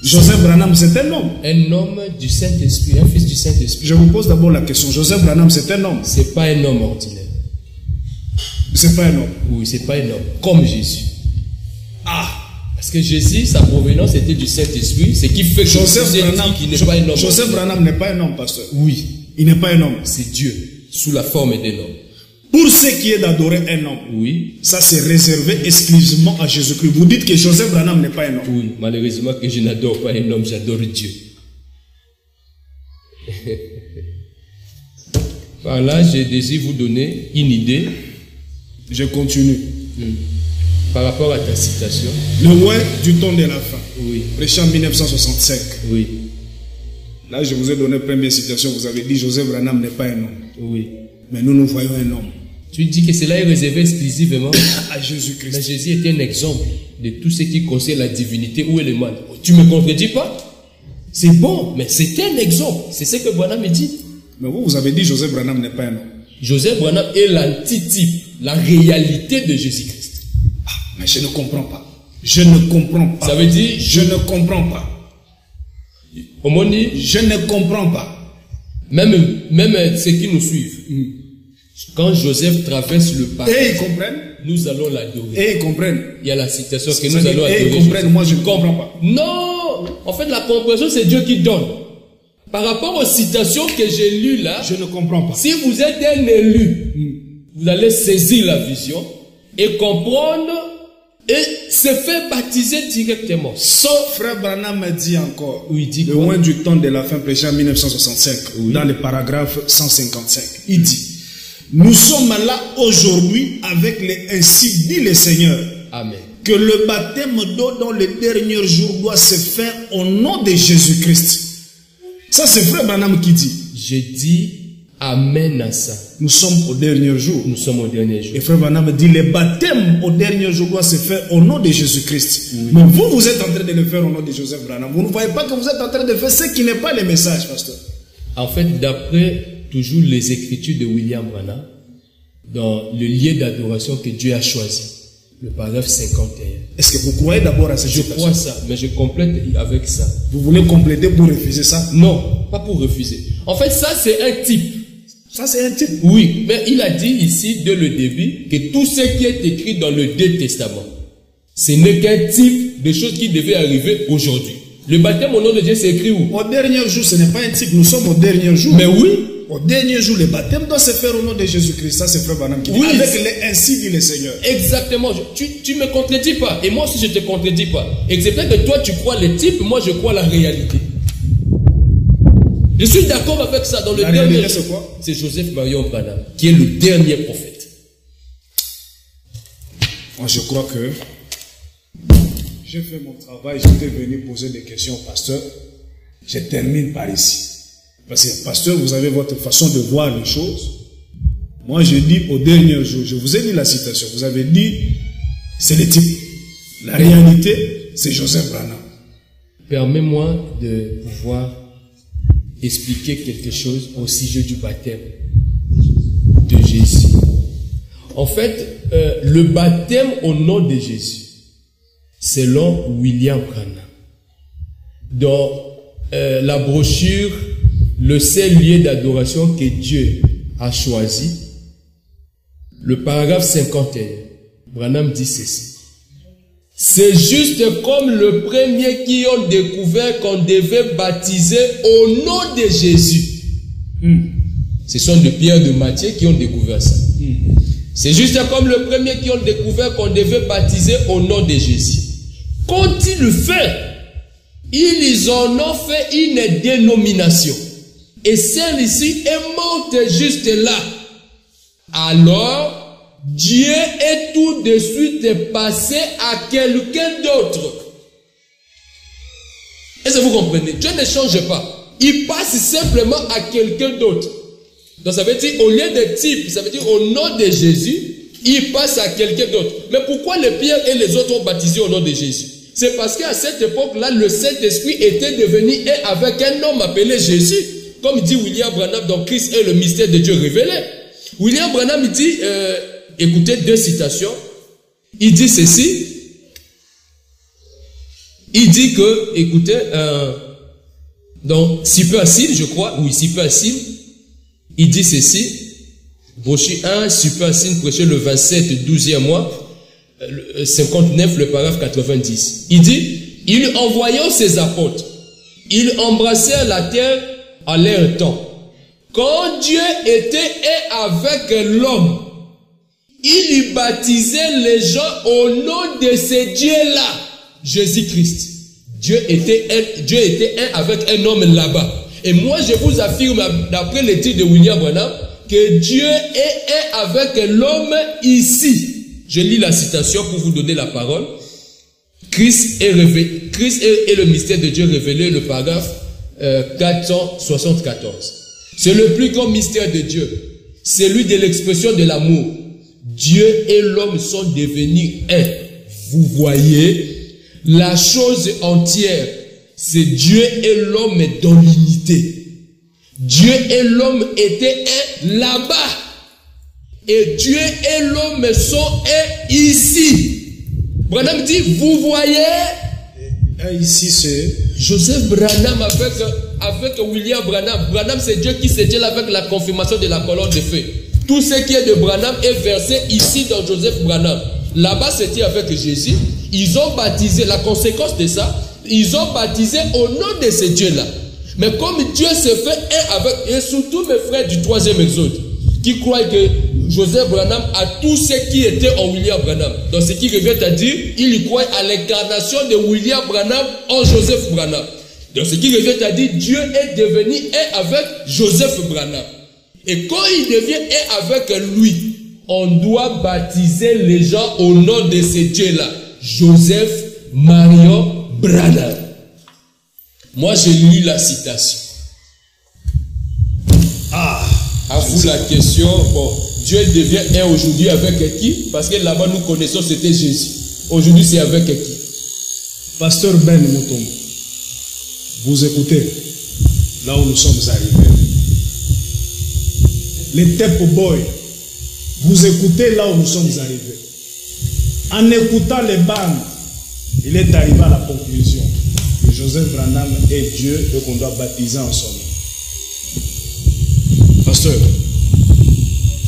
Joseph Branham, c'est un homme. Un homme du Saint-Esprit, un fils du Saint-Esprit. Je vous pose d'abord la question. Joseph Branham, c'est un homme? C'est pas un homme ordinaire. C'est pas un homme? Oui, c'est pas un homme. Comme Jésus. Ah! Parce que Jésus, sa provenance était du Saint-Esprit, ce qui fait que Joseph Branham n'est pas un homme. Joseph Branham n'est pas un homme, pasteur. Oui. Il n'est pas un homme. C'est Dieu, sous la forme d'un homme. Pour ce qui est d'adorer un homme, ça c'est réservé exclusivement à Jésus-Christ. Vous dites que Joseph Branham n'est pas un homme. Oui, malheureusement que je n'adore pas un homme, j'adore Dieu. Par là, je désire vous donner une idée. Je continue. Par rapport à ta citation. Le loin du temps de la fin. Prêché en 1965. Là, je vous ai donné la première citation. Vous avez dit Joseph Branham n'est pas un homme. Mais nous voyons un homme. Tu dis que cela est réservé exclusivement à Jésus-Christ. Mais Jésus était un exemple de tout ce qui concerne la divinité. Où est le mal? Tu ne me contredis pas? C'est bon, mais c'est un exemple. C'est ce que Branham me dit. Mais vous avez dit Joseph Branham n'est pas un homme. Joseph Branham est l'antitype, la réalité de Jésus-Christ. Ah, mais je ne comprends pas. Je ne comprends pas. Ça veut dire... Je ne comprends pas. Omoni, je ne comprends pas. Même ceux qui nous suivent. Quand Joseph traverse le paradis, et ils comprennent. Nous allons l'adorer. Et ils comprennent. Il y a la citation que nous allons adorer. Et ils comprennent, moi je ne comprends pas. Non, en fait la compréhension c'est Dieu qui donne. Par rapport aux citations que j'ai lues là, je ne comprends pas. Si vous êtes un élu, vous allez saisir la vision et comprendre et se faire baptiser directement. Sauf frère Branham me dit encore, dit le loin du temps de la fin, prêché en 1965, dans le paragraphe 155, il dit, nous sommes là aujourd'hui avec les ainsi dit le Seigneur. Amen. Que le baptême d'eau dans le dernier jour doit se faire au nom de Jésus-Christ. Ça c'est frère Branham qui dit. Je dis amène à ça. Nous sommes au dernier jour. Nous sommes au dernier jour. Et frère Branham dit, le baptême au dernier jour doit se faire au nom de Jésus-Christ. Oui. Mais vous êtes en train de le faire au nom de Joseph Branham. Vous ne voyez pas que vous êtes en train de faire ce qui n'est pas le message, pasteur. En fait, d'après toujours les écritures de William Branham, dans le lieu d'adoration que Dieu a choisi, le paragraphe 51. Est-ce que vous croyez d'abord à cette citation? Je crois ça, mais je complète avec ça. Vous voulez compléter pour refuser ça? Non, pas pour refuser. En fait, ça c'est un type. Ça c'est un type? Oui, mais il a dit ici, dès le début, que tout ce qui est écrit dans le Deux Testaments, ce n'est qu'un type de choses qui devaient arriver aujourd'hui. Le baptême au nom de Dieu, c'est écrit où? Au dernier jour, ce n'est pas un type, nous sommes au dernier jour. Mais oui. Au dernier jour, le baptême doit se faire au nom de Jésus-Christ. Ça, c'est Frère Branham qui dit. Oui. Avec les ainsi dit le Seigneur. Exactement. Tu me contredis pas. Et moi aussi, je te contredis pas. Excepté que toi, tu crois le type, moi, je crois la réalité. Je suis d'accord avec ça. Dans le dernier. La réalité, c'est quoi? C'est Joseph Marion Branham, qui est le dernier prophète. Moi, je crois que j'ai fait mon travail. J'étais venu poser des questions au pasteur. Je termine par ici. Parce que, pasteur, vous avez votre façon de voir les choses. Moi, je dis au dernier jour, je vous ai dit la citation, vous avez dit, c'est le type. La réalité, c'est Joseph Branham. Permets-moi de pouvoir expliquer quelque chose au sujet du baptême de Jésus. En fait, le baptême au nom de Jésus, selon William Branham, dans la brochure le seul lieu d'adoration que Dieu a choisi, le paragraphe 51, Branham dit ceci. C'est juste comme le premier qui ont découvert qu'on devait baptiser au nom de Jésus. Ce sont de Pierre de Matthieu qui ont découvert ça. C'est juste comme le premier qui ont découvert qu'on devait baptiser au nom de Jésus. Quand ils le font, ils en ont fait une dénomination. Et celle-ci est morte juste là. Alors, Dieu est tout de suite passé à quelqu'un d'autre. Est-ce que vous comprenez? Dieu ne change pas. Il passe simplement à quelqu'un d'autre. Donc ça veut dire, au lieu de type, ça veut dire au nom de Jésus, il passe à quelqu'un d'autre. Mais pourquoi les Pierre et les autres ont baptisé au nom de Jésus? C'est parce qu'à cette époque-là, le Saint-Esprit était devenu un avec un homme appelé Jésus. Comme dit William Branham dans Christ est le mystère de Dieu révélé. William Branham dit, écoutez deux citations. Il dit ceci. Il dit que, écoutez, dans Super Sil, je crois, oui, Super Sil, il dit ceci. Brochure 1, Super Sil, prêché le 27, 12e mois, 59, le paragraphe 90. Il dit, ils envoyant ses apôtres, ils embrassèrent la terre à leur temps. Quand Dieu était avec l'homme, il y baptisait les gens au nom de ce Dieu-là, Jésus-Christ. Dieu était un avec un homme là-bas. Et moi, je vous affirme, d'après l'étude de William Branham, que Dieu est un avec l'homme ici. Je lis la citation pour vous donner la parole. Christ est le mystère de Dieu révélé, le paragraphe 474. C'est le plus grand mystère de Dieu. C'est celui de l'expression de l'amour. Dieu et l'homme sont devenus un. Vous voyez, la chose entière, c'est Dieu et l'homme dans l'unité. Dieu et l'homme étaient un là-bas. Et Dieu et l'homme sont un ici. Branham dit, vous voyez, ici c'est Joseph Branham avec William Branham. Branham c'est Dieu qui se tient avec la confirmation de la colonne de feu. Tout ce qui est de Branham est versé ici dans Joseph Branham. Là-bas c'était avec Jésus. Ils ont baptisé, la conséquence de ça, ils ont baptisé au nom de ce Dieu-là. Mais comme Dieu se fait un avec, et surtout mes frères du 3e exode, qui croient que Joseph Branham a tout ce qui était en William Branham. Donc ce qui revient à dire, il y croit à l'incarnation de William Branham en Joseph Branham. Donc ce qui revient à dire, Dieu est devenu un avec Joseph Branham. Et quand il devient un avec lui, on doit baptiser les gens au nom de ce Dieu-là. Joseph Marion Branham. Moi, j'ai lu la citation. À vous la question, bon, Dieu devient un aujourd'hui avec qui? Parce que là-bas nous connaissons c'était Jésus. Aujourd'hui c'est avec qui? Pasteur Ben Moutombo, vous écoutez là où nous sommes arrivés. Les Tepo Boys, vous écoutez là où nous sommes arrivés. En écoutant les bandes, il est arrivé à la conclusion que Joseph Branham est Dieu et qu'on doit baptiser en son nom. Pasteur,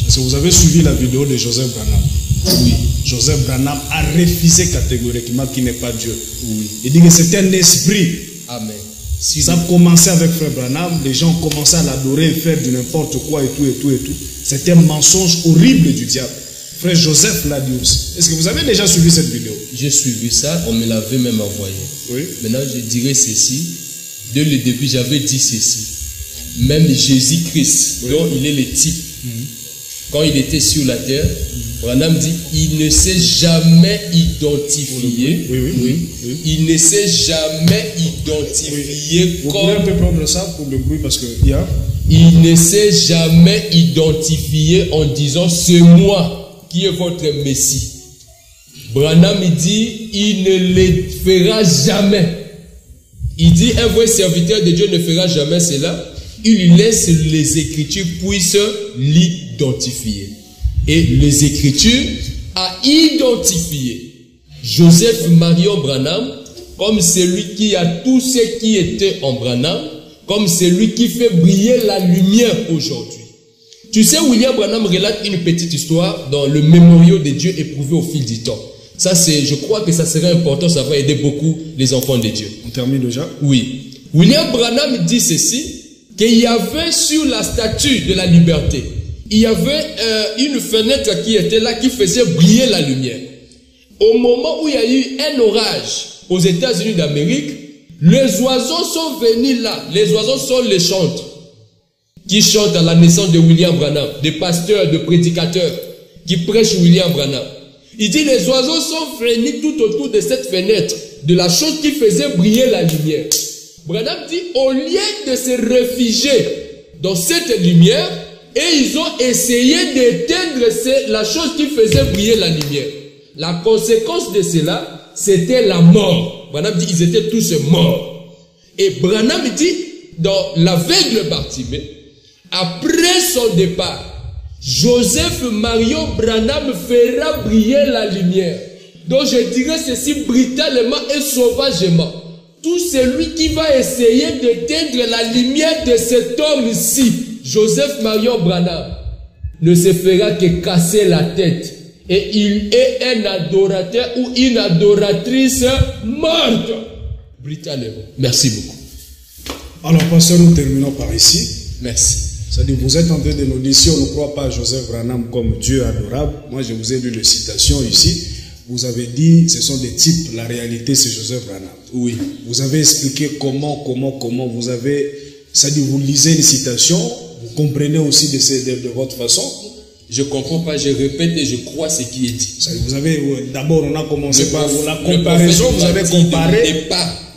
est-ce que vous avez suivi la vidéo de Joseph Branham? Oui. Joseph Branham a refusé catégoriquement qu'il n'est pas Dieu. Oui. Il dit que c'est un esprit. Amen. Si ça a commencé avec Frère Branham, les gens ont commencé à l'adorer et faire du n'importe quoi et tout et tout et tout. C'est un mensonge horrible du diable. Frère Joseph l'a dit aussi. Est-ce que vous avez déjà suivi cette vidéo? J'ai suivi ça, on me l'avait même envoyé. Oui. Maintenant, je dirais ceci. Dès le début, j'avais dit ceci. Même Jésus-Christ, oui, dont il est le type, quand il était sur la terre, Branham dit, il ne s'est jamais identifié. Oui. Il ne s'est jamais identifié Vous comme... pouvez un peu prendre ça pour le bruit parce que il y a... Il ne s'est jamais identifié en disant, c'est moi qui est votre Messie. Branham dit, il ne le fera jamais. Il dit, un vrai serviteur de Dieu ne fera jamais cela. Il laisse les Écritures puissent l'identifier. Et les Écritures a identifié Joseph Marion Branham comme celui qui a tout ce qui était en Branham, comme celui qui fait briller la lumière aujourd'hui. Tu sais, William Branham relate une petite histoire dans le mémorial de Dieu éprouvé au fil du temps. Ça, je crois que ça serait important, ça va aider beaucoup les enfants de Dieu. On termine déjà? Oui. William Branham dit ceci, qu'il y avait sur la statue de la liberté, il y avait une fenêtre qui était là, qui faisait briller la lumière. Au moment où il y a eu un orage aux États-Unis d'Amérique, les oiseaux sont venus là. Les oiseaux sont les chantres qui chantent à la naissance de William Branham, des pasteurs, de prédicateurs qui prêchent William Branham. Il dit les oiseaux sont venus tout autour de cette fenêtre, de la chose qui faisait briller la lumière. Branham dit, au lieu de se réfugier dans cette lumière, et ils ont essayé d'éteindre la chose qui faisait briller la lumière. La conséquence de cela, c'était la mort. Branham dit, ils étaient tous morts. Et Branham dit, dans l'aveugle Bartimée, après son départ, Joseph Marion Branham fera briller la lumière. Donc je dirais ceci brutalement et sauvagement. Tout celui qui va essayer d'éteindre la lumière de cet homme-ci, Joseph Marion Branham, ne se fera que casser la tête. Et il est un adorateur ou une adoratrice morte. Brutalement. Merci beaucoup. Alors, pasteur, nous terminons par ici. Merci. C'est-à-dire, vous êtes en train de nous dire, si on ne croit pas à Joseph Branham comme Dieu adorable, moi je vous ai lu les citations ici, vous avez dit, ce sont des types, la réalité c'est Joseph Branham. Oui. Vous avez expliqué comment, vous avez, c'est-à-dire, vous lisez les citations, vous comprenez aussi de votre façon. Je ne comprends pas, je répète et je crois ce qui est dit. Vous avez, d'abord on a commencé par la comparaison, vous avez comparé.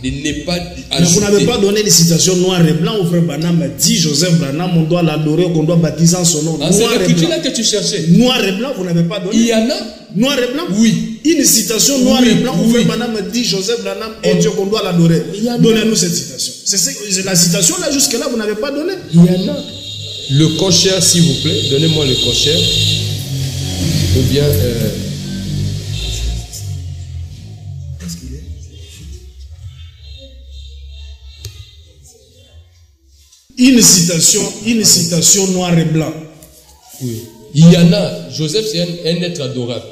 De ne pas mais vous n'avez pas donné les citations noir et blanc où frère Branham dit Joseph Branham, on doit l'adorer, qu'on doit baptiser en son nom. C'est l'écriture-là que tu cherchais. Noir et blanc, vous n'avez pas donné. Il y en a. Noir et blanc? Oui. Une citation noir et blanc où frère Branham dit Joseph Branham est Dieu, qu'on doit l'adorer. Donnez-nous cette citation. C'est la citation là, jusque-là, vous n'avez pas donné. Il y en a. Le cocher, s'il vous plaît, donnez-moi le cocher. Ou bien... Une citation noir et blanc. Oui. Il y en a. Joseph, c'est un être adorable.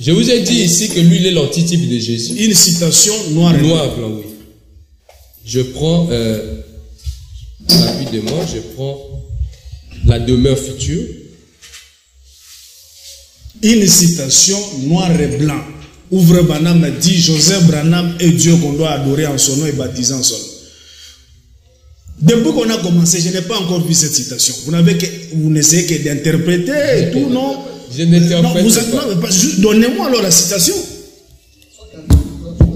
Je vous ai dit ici que lui, il est l'antitype de Jésus. Une citation noir et blanc. Oui. Je prends, rapidement, je prends la demeure future. Une citation noir et blanc. Ouvre Branham dit Joseph Branham est Dieu qu'on doit adorer en son nom et baptiser en son nom. Depuis qu'on a commencé, je n'ai pas encore vu cette citation. Vous n'essayez que d'interpréter et tout, non? Je n'interprète pas. Donnez-moi alors la citation.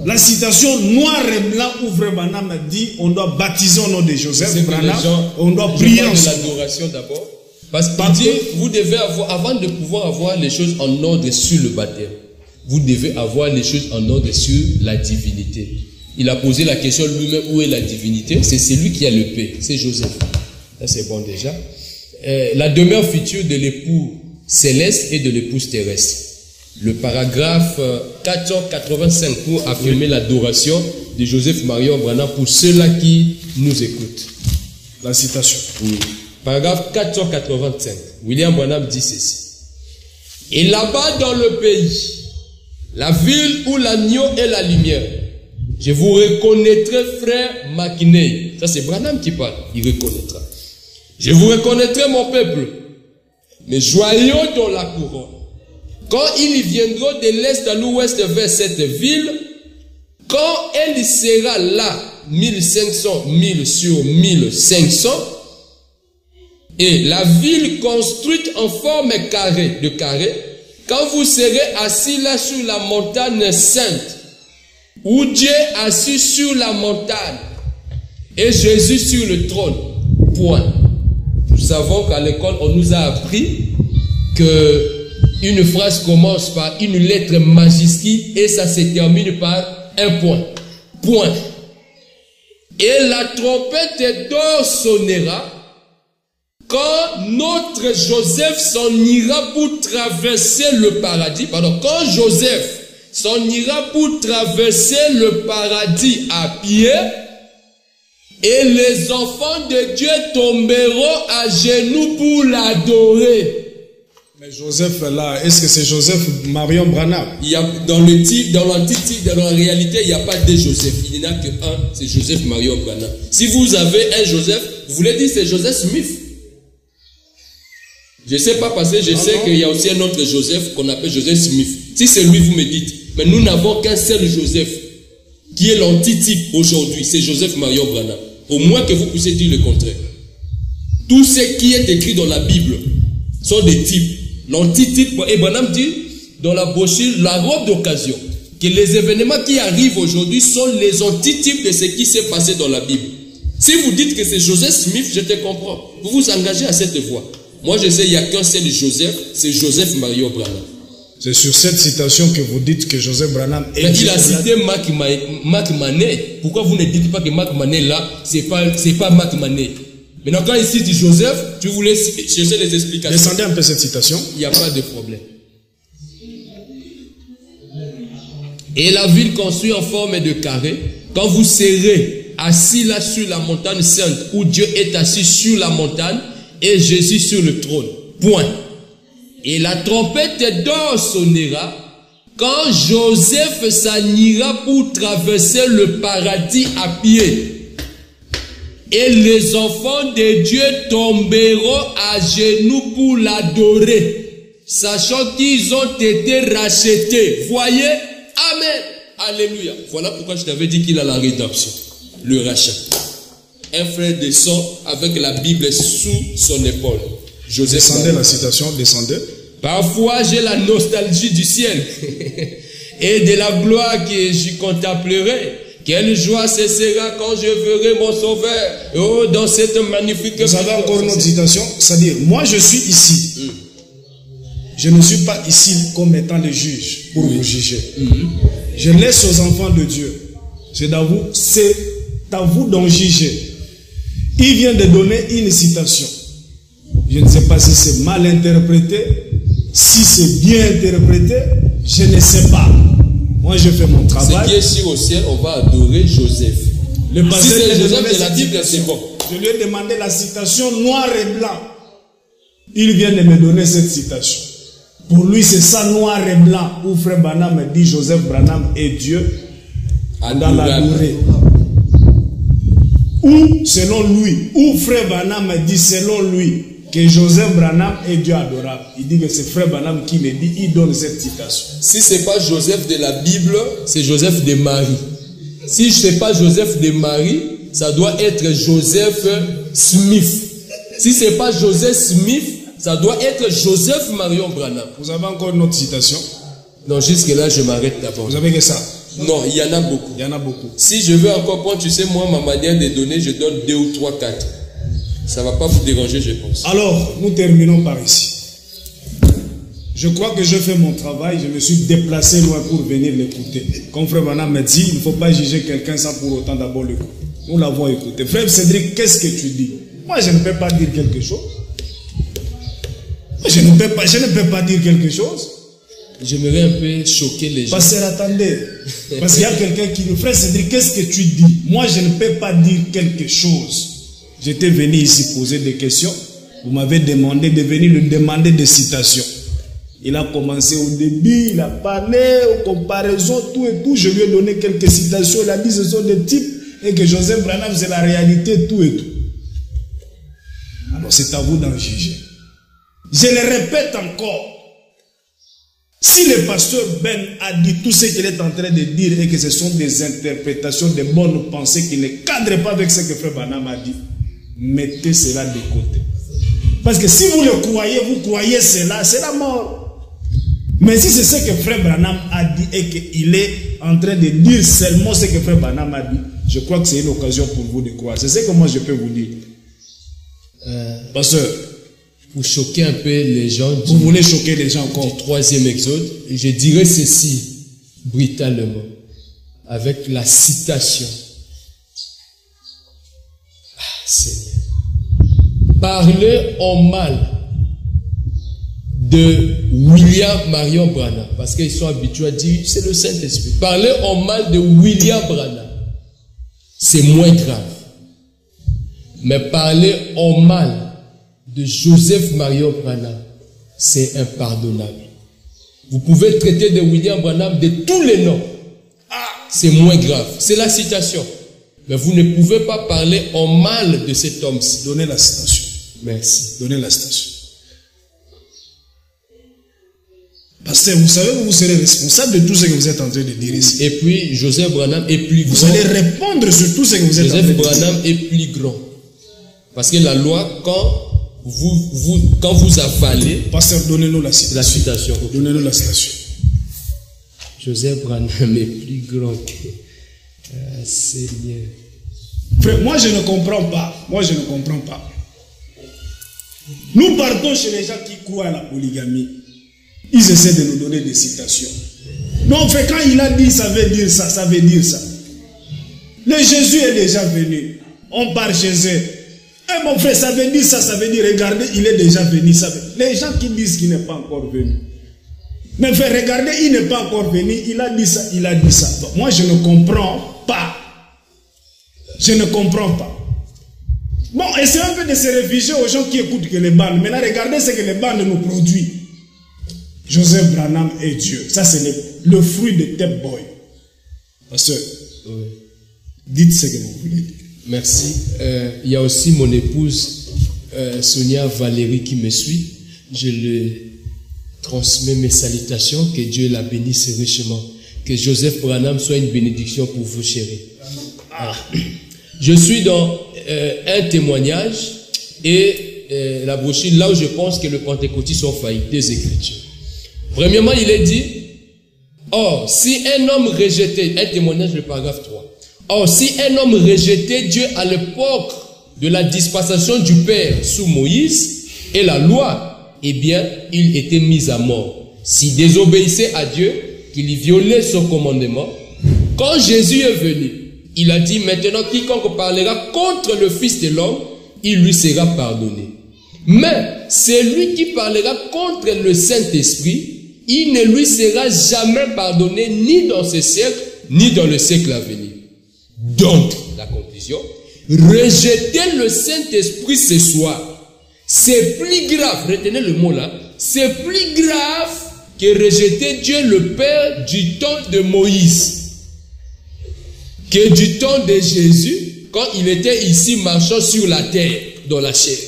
La citation noir et blanc ouvre Branham dit on doit baptiser au nom de Joseph Branham, on doit prier en son nom. L'adoration d'abord. Parce qu'il dit, vous devez avoir, avant de pouvoir avoir les choses en ordre sur le baptême, vous devez avoir les choses en ordre sur la divinité. Il a posé la question lui-même, où est la divinité? C'est celui qui a le paix, c'est Joseph. Ça c'est bon déjà. La demeure future de l'époux céleste et de l'épouse terrestre. Le paragraphe 485 pour affirmer l'adoration de Joseph Marion Branham pour ceux-là qui nous écoutent. La citation. Oui. Paragraphe 485. William Branham dit ceci. Et là-bas dans le pays, la ville où l'agneau est la lumière, je vous reconnaîtrai, frère McKinney. Ça c'est Branham qui parle, il reconnaîtra. Je vous reconnaîtrai, mon peuple, mes joyaux dans la couronne. Quand ils viendront de l'est à l'ouest vers cette ville, quand elle sera là, 1500 000 sur 1500, et la ville construite en forme de carré, quand vous serez assis là sur la montagne sainte, où Dieu est assis sur la montagne, et Jésus sur le trône, point. Nous savons qu'à l'école, on nous a appris que une phrase commence par une lettre majuscule et ça se termine par un point. Point. Et la trompette d'or sonnera quand notre Joseph s'en ira pour traverser le paradis. Pardon, quand Joseph s'en ira pour traverser le paradis à pied, et les enfants de Dieu tomberont à genoux pour l'adorer. Mais Joseph là, est-ce que c'est Joseph Marion Branham? Il y a dans le titre, dans l'antitype, dans la réalité, il n'y a pas de Joseph. Il n'y en a qu'un, c'est Joseph Marion Branham. Si vous avez un Joseph, vous voulez dire c'est Joseph Smith. Je ne sais pas parce que je sais qu'il y a aussi un autre Joseph qu'on appelle Joseph Smith. Si c'est lui, vous me dites. Mais nous n'avons qu'un seul Joseph qui est l'antitype aujourd'hui. C'est Joseph Marion Branham. Au moins que vous puissiez dire le contraire. Tout ce qui est écrit dans la Bible sont des types. L'antitype, et Branham dit dans la brochure, la robe d'occasion, que les événements qui arrivent aujourd'hui sont les antitypes de ce qui s'est passé dans la Bible. Si vous dites que c'est Joseph Smith, je te comprends. Vous vous engagez à cette voie. Moi je sais, il n'y a qu'un seul Joseph, c'est Joseph Marion Branham. C'est sur cette citation que vous dites que Joseph Branham est... Mais il a cité Mark Manet. Pourquoi vous ne dites pas que Mark Manet là, c'est pas Mark Manet? Maintenant quand il cite Joseph, tu voulais chercher les explications. Descendez un peu cette citation. Il n'y a pas de problème. Et la ville construite en forme de carré, quand vous serez assis là sur la montagne sainte, où Dieu est assis sur la montagne, et Jésus sur le trône. Point. Et la trompette d'or sonnera quand Joseph s'en ira pour traverser le paradis à pied. Et les enfants de Dieu tomberont à genoux pour l'adorer, sachant qu'ils ont été rachetés. Voyez? Amen. Alléluia. Voilà pourquoi je t'avais dit qu'il a la rédemption, le rachat. Un frère descend avec la Bible sous son épaule. Joseph descendez la citation, descendez. Parfois j'ai la nostalgie du ciel et de la gloire que j'y contemplerai. Quelle joie ce sera quand je verrai mon sauveur. Oh, dans cette magnifique... Vous avez encore une autre citation, c'est-à-dire, moi je suis ici. Je ne suis pas ici comme étant le juge pour vous juger. Je laisse aux enfants de Dieu. C'est à vous d'en juger. Il vient de donner une citation. Je ne sais pas si c'est mal interprété, si c'est bien interprété, je ne sais pas. Moi, je fais mon travail. Ce qui est ici au ciel, on va adorer Joseph. Le si c'est Joseph de la Bible, c'est bon. Je lui ai demandé la citation noir et blanc. Il vient de me donner cette citation. Pour lui, c'est ça noir et blanc. Où frère Branham me dit Joseph Branham est Dieu dans la durée. Ou selon lui, ou frère Branham me dit selon lui que Joseph Branham est Dieu adorable. Il dit que c'est frère Branham qui le dit, il donne cette citation. Si ce n'est pas Joseph de la Bible, c'est Joseph de Marie. Si ce n'est pas Joseph de Marie, ça doit être Joseph Smith. Si ce n'est pas Joseph Smith, ça doit être Joseph Marion Branham. Vous avez encore une autre citation? Non, jusque-là, je m'arrête d'abord. Vous avez que ça? Non, il y en a beaucoup. Il y en a beaucoup. Si je veux encore prendre, tu sais, moi, ma manière de donner, je donne 2 ou 3, 4. Ça ne va pas vous déranger, je pense. Alors, nous terminons par ici. Je crois que je fais mon travail, je me suis déplacé loin pour venir l'écouter. Comme Frère Branham me dit, il ne faut pas juger quelqu'un sans pour autant d'abord l'écouter. Nous l'avons écouté. Frère Cédric, qu'est-ce que tu dis? Moi, je ne peux pas dire quelque chose. Je ne peux pas dire quelque chose. J'aimerais un peu choquer les gens. Pasteur, attendez. Parce qu'il y a quelqu'un qui nous... Frère Cédric, qu'est-ce que tu dis? Moi, je ne peux pas dire quelque chose. J'étais venu ici poser des questions. Vous m'avez demandé de venir lui demander des citations. Il a commencé au début, il a parlé, aux comparaisons, tout et tout. Je lui ai donné quelques citations. Il a dit ce sont des types et que Joseph Branham, c'est la réalité, tout et tout. Alors, c'est à vous d'en juger. Je le répète encore. Si le pasteur Ben a dit tout ce qu'il est en train de dire et que ce sont des interprétations, des bonnes pensées qui ne cadrent pas avec ce que Frère Branham a dit, mettez cela de côté. Parce que si vous le croyez, vous croyez cela, c'est la mort. Mais si c'est ce que Frère Branham a dit et qu'il est en train de dire seulement ce que Frère Branham a dit, je crois que c'est une occasion pour vous de croire. C'est ce que moi je peux vous dire. Pasteur, pour choquer un peu les gens, vous voulez choquer les gens encore? Du troisième exode, je dirais ceci brutalement, avec la citation. Seigneur. Parlez en mal de William Marion Branham, parce qu'ils sont habitués à dire c'est le Saint-Esprit. Parlez en mal de William Branham, c'est moins grave. Mais parler en mal de Joseph Marion Branham, c'est impardonnable. Vous pouvez traiter de William Branham de tous les noms. C'est moins grave. C'est la citation. Mais vous ne pouvez pas parler en mal de cet homme-ci. Donnez la citation. Merci. Donnez la citation. Pasteur, vous savez, vous serez responsable de tout ce que vous êtes en train de dire ici. Et puis, Joseph Branham est plus grand. Vous allez répondre sur tout ce que vous êtes en train de dire. Joseph Branham est plus grand. Parce que la loi, quand vous avalez... Pasteur, donnez-nous la citation. La citation. Donnez-nous la citation. Joseph Branham est plus grand que... Seigneur. Frère, moi je ne comprends pas. Moi je ne comprends pas. Nous partons chez les gens qui croient à la polygamie. Ils essaient de nous donner des citations. Non, frère, quand il a dit ça veut dire ça, ça veut dire ça. Le Jésus est déjà venu. On part chez eux. Eh mon frère, ça veut dire ça, ça veut dire, regardez, il est déjà venu. Ça veut... Les gens qui disent qu'il n'est pas encore venu. Mais frère, regardez, il n'est pas encore venu, il a dit ça, il a dit ça. Donc, moi, je ne comprends pas. Je ne comprends pas. Bon, essayons un peu de se réfugier aux gens qui écoutent que les bandes. Maintenant, regardez ce que les bandes nous produisent. Joseph Branham est Dieu. Ça, c'est le fruit de Tep Boy. Pasteur, oui. Dites ce que vous voulez dire. Merci. Il y a aussi mon épouse, Sonia Valérie, qui me suit. Je lui transmets mes salutations. Que Dieu la bénisse richement. Que Joseph Branham soit une bénédiction pour vous, chérie. Je suis dans un témoignage et la brochure, là où je pense que le pentecôtistes sont faillis, des Écritures. Premièrement, il est dit, or, si un homme rejeté, un témoignage, le paragraphe 3. Or, si un homme rejetait Dieu à l'époque de la dispensation du Père sous Moïse et la loi, eh bien, il était mis à mort. S'il désobéissait à Dieu, qu'il violait son commandement, quand Jésus est venu, il a dit, maintenant, quiconque parlera contre le Fils de l'homme, il lui sera pardonné. Mais, celui qui parlera contre le Saint-Esprit, il ne lui sera jamais pardonné, ni dans ce siècle, ni dans le siècle à venir. Donc, la conclusion, rejeter le Saint-Esprit ce soir, c'est plus grave, retenez le mot là, c'est plus grave que rejeter Dieu le Père du temps de Moïse, que du temps de Jésus, quand il était ici marchant sur la terre, dans la chair.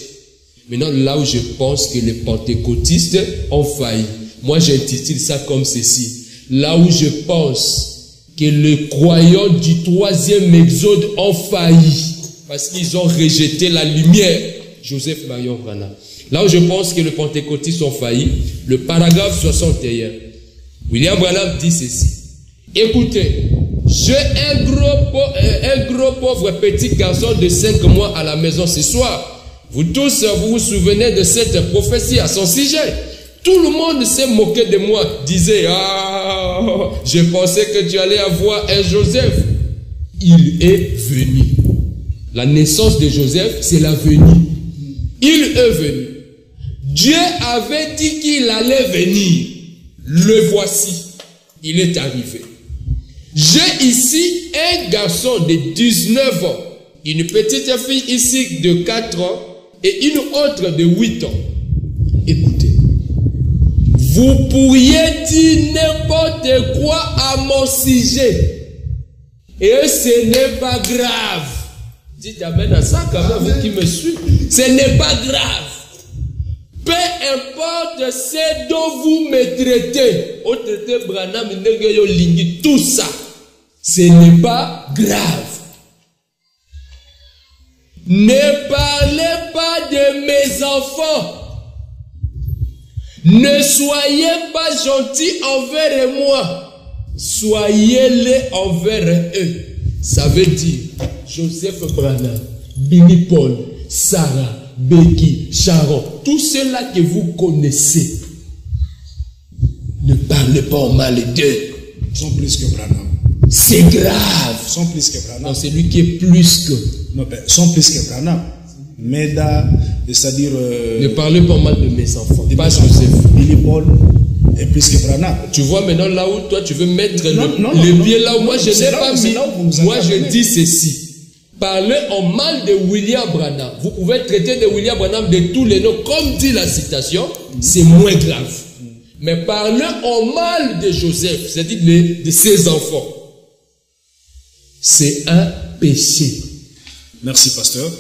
Maintenant, là où je pense que les pentecôtistes ont failli, moi j'intitule ça comme ceci, là où je pense que les croyants du troisième exode ont failli, parce qu'ils ont rejeté la lumière, Joseph Marion Branham. Là où je pense que les pentecôtistes ont failli, le paragraphe 61, William Branham dit ceci, écoutez, j'ai un gros pauvre petit garçon de 5 mois à la maison ce soir. Vous tous, vous vous souvenez de cette prophétie à son sujet. Tout le monde s'est moqué de moi. Disait, ah, je pensais que tu allais avoir un Joseph. Il est venu. La naissance de Joseph, c'est la venue. Il est venu. Dieu avait dit qu'il allait venir. Le voici. Il est arrivé. J'ai ici un garçon de 19 ans, une petite fille ici de 4 ans et une autre de 8 ans. Écoutez, vous pourriez dire n'importe quoi à mon sujet et ce n'est pas grave. Dites amen à ça quand même, vous qui me suivez. Ce n'est pas grave. Peu importe ce dont vous me traitez, au traité Branham, tout ça, ce n'est pas grave. Ne parlez pas de mes enfants. Ne soyez pas gentils envers moi. Soyez-les envers eux. Ça veut dire Joseph Branham, Billy Paul, Sarah, Becky, Sharon, tous ceux-là que vous connaissez, ne parlez pas en mal d'eux. Ils sont plus que Branham. C'est grave. Ils sont plus que Branham. Non, c'est lui qui est plus que. Non, ben, ils sont plus que Branham. Meda, c'est-à-dire. Ne parlez pas mal de mes enfants. Pas Joseph. Billy Paul est plus que Branham. Tu vois maintenant là où toi tu veux mettre le pied là où moi je n'ai pas mis. Moi je dis ceci. Parlez en mal de William Branham. Vous pouvez traiter de William Branham de tous les noms, comme dit la citation, c'est moins grave. Mais parlez en mal de Joseph, c'est-à-dire de ses enfants. C'est un péché. Merci, pasteur.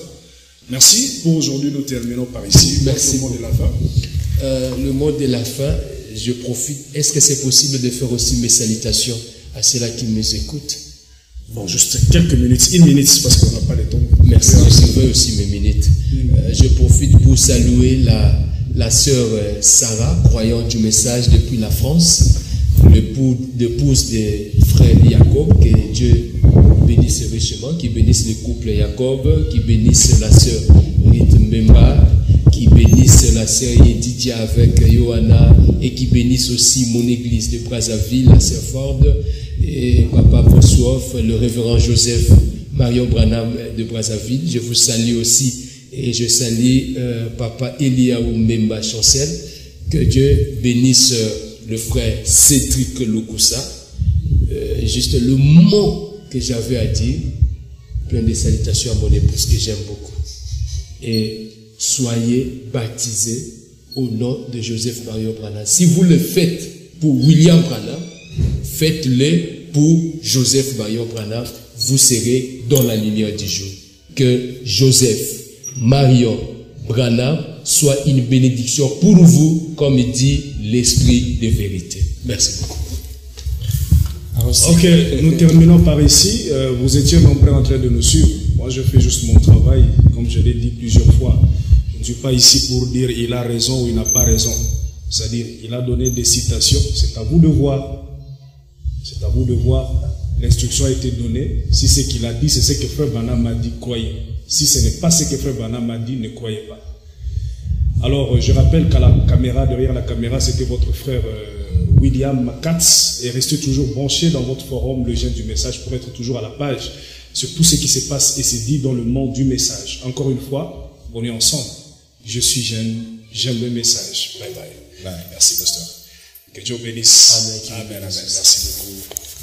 Merci. Pour aujourd'hui, nous terminons par ici. Merci. Le mot de la fin. Le mot de la fin, je profite. Est-ce que c'est possible de faire aussi mes salutations à ceux-là qui nous écoutent? Bon, juste quelques minutes, une minute, parce qu'on n'a pas le temps. Merci, je surveille aussi mes minutes. Je profite pour saluer la sœur Sarah, croyante du message depuis la France, l'épouse des frères Jacob, que Dieu bénisse richement, qui bénisse le couple Jacob, qui bénisse la sœur Rite Mbemba, qui bénisse la sœur Yedidia avec Johanna, et qui bénisse aussi mon église de Brazzaville, la sœur Ford, et Papa Bossoff, le révérend Joseph Marion Branham de Brazzaville. Je vous salue aussi et je salue Papa Eliaou Mbemba Chancel. Que Dieu bénisse le frère Cédric Loukoussa. Juste le mot que j'avais à dire, plein de salutations à mon épouse que j'aime beaucoup. Et soyez baptisés au nom de Joseph Marion Branham. Si vous le faites pour William Branham, faites-le pour Joseph Marion Branham, vous serez dans la lumière du jour. Que Joseph Marion Branham soit une bénédiction pour vous, comme dit l'Esprit de vérité. Merci beaucoup. Ok, nous terminons par ici. Vous étiez nombreux en train de nous suivre. Moi, je fais juste mon travail, comme je l'ai dit plusieurs fois. Je ne suis pas ici pour dire il a raison ou il n'a pas raison. C'est-à-dire, il a donné des citations. C'est à vous de voir. C'est à vous de voir. L'instruction a été donnée. Si ce qu'il a dit, c'est ce que Frère Branham m'a dit, croyez. Si ce n'est pas ce que Frère Branham m'a dit, ne croyez pas. Alors, je rappelle qu'à la caméra, derrière la caméra, c'était votre frère William Katz. Et restez toujours branché dans votre forum, le Jeune du Message, pour être toujours à la page sur tout ce qui se passe et se dit dans le monde du message. Encore une fois, on est ensemble. Je suis jeune, j'aime le message. Bye bye. Bye. Merci, pasteur. Que Dieu bénisse. Amen. Amen. Merci beaucoup.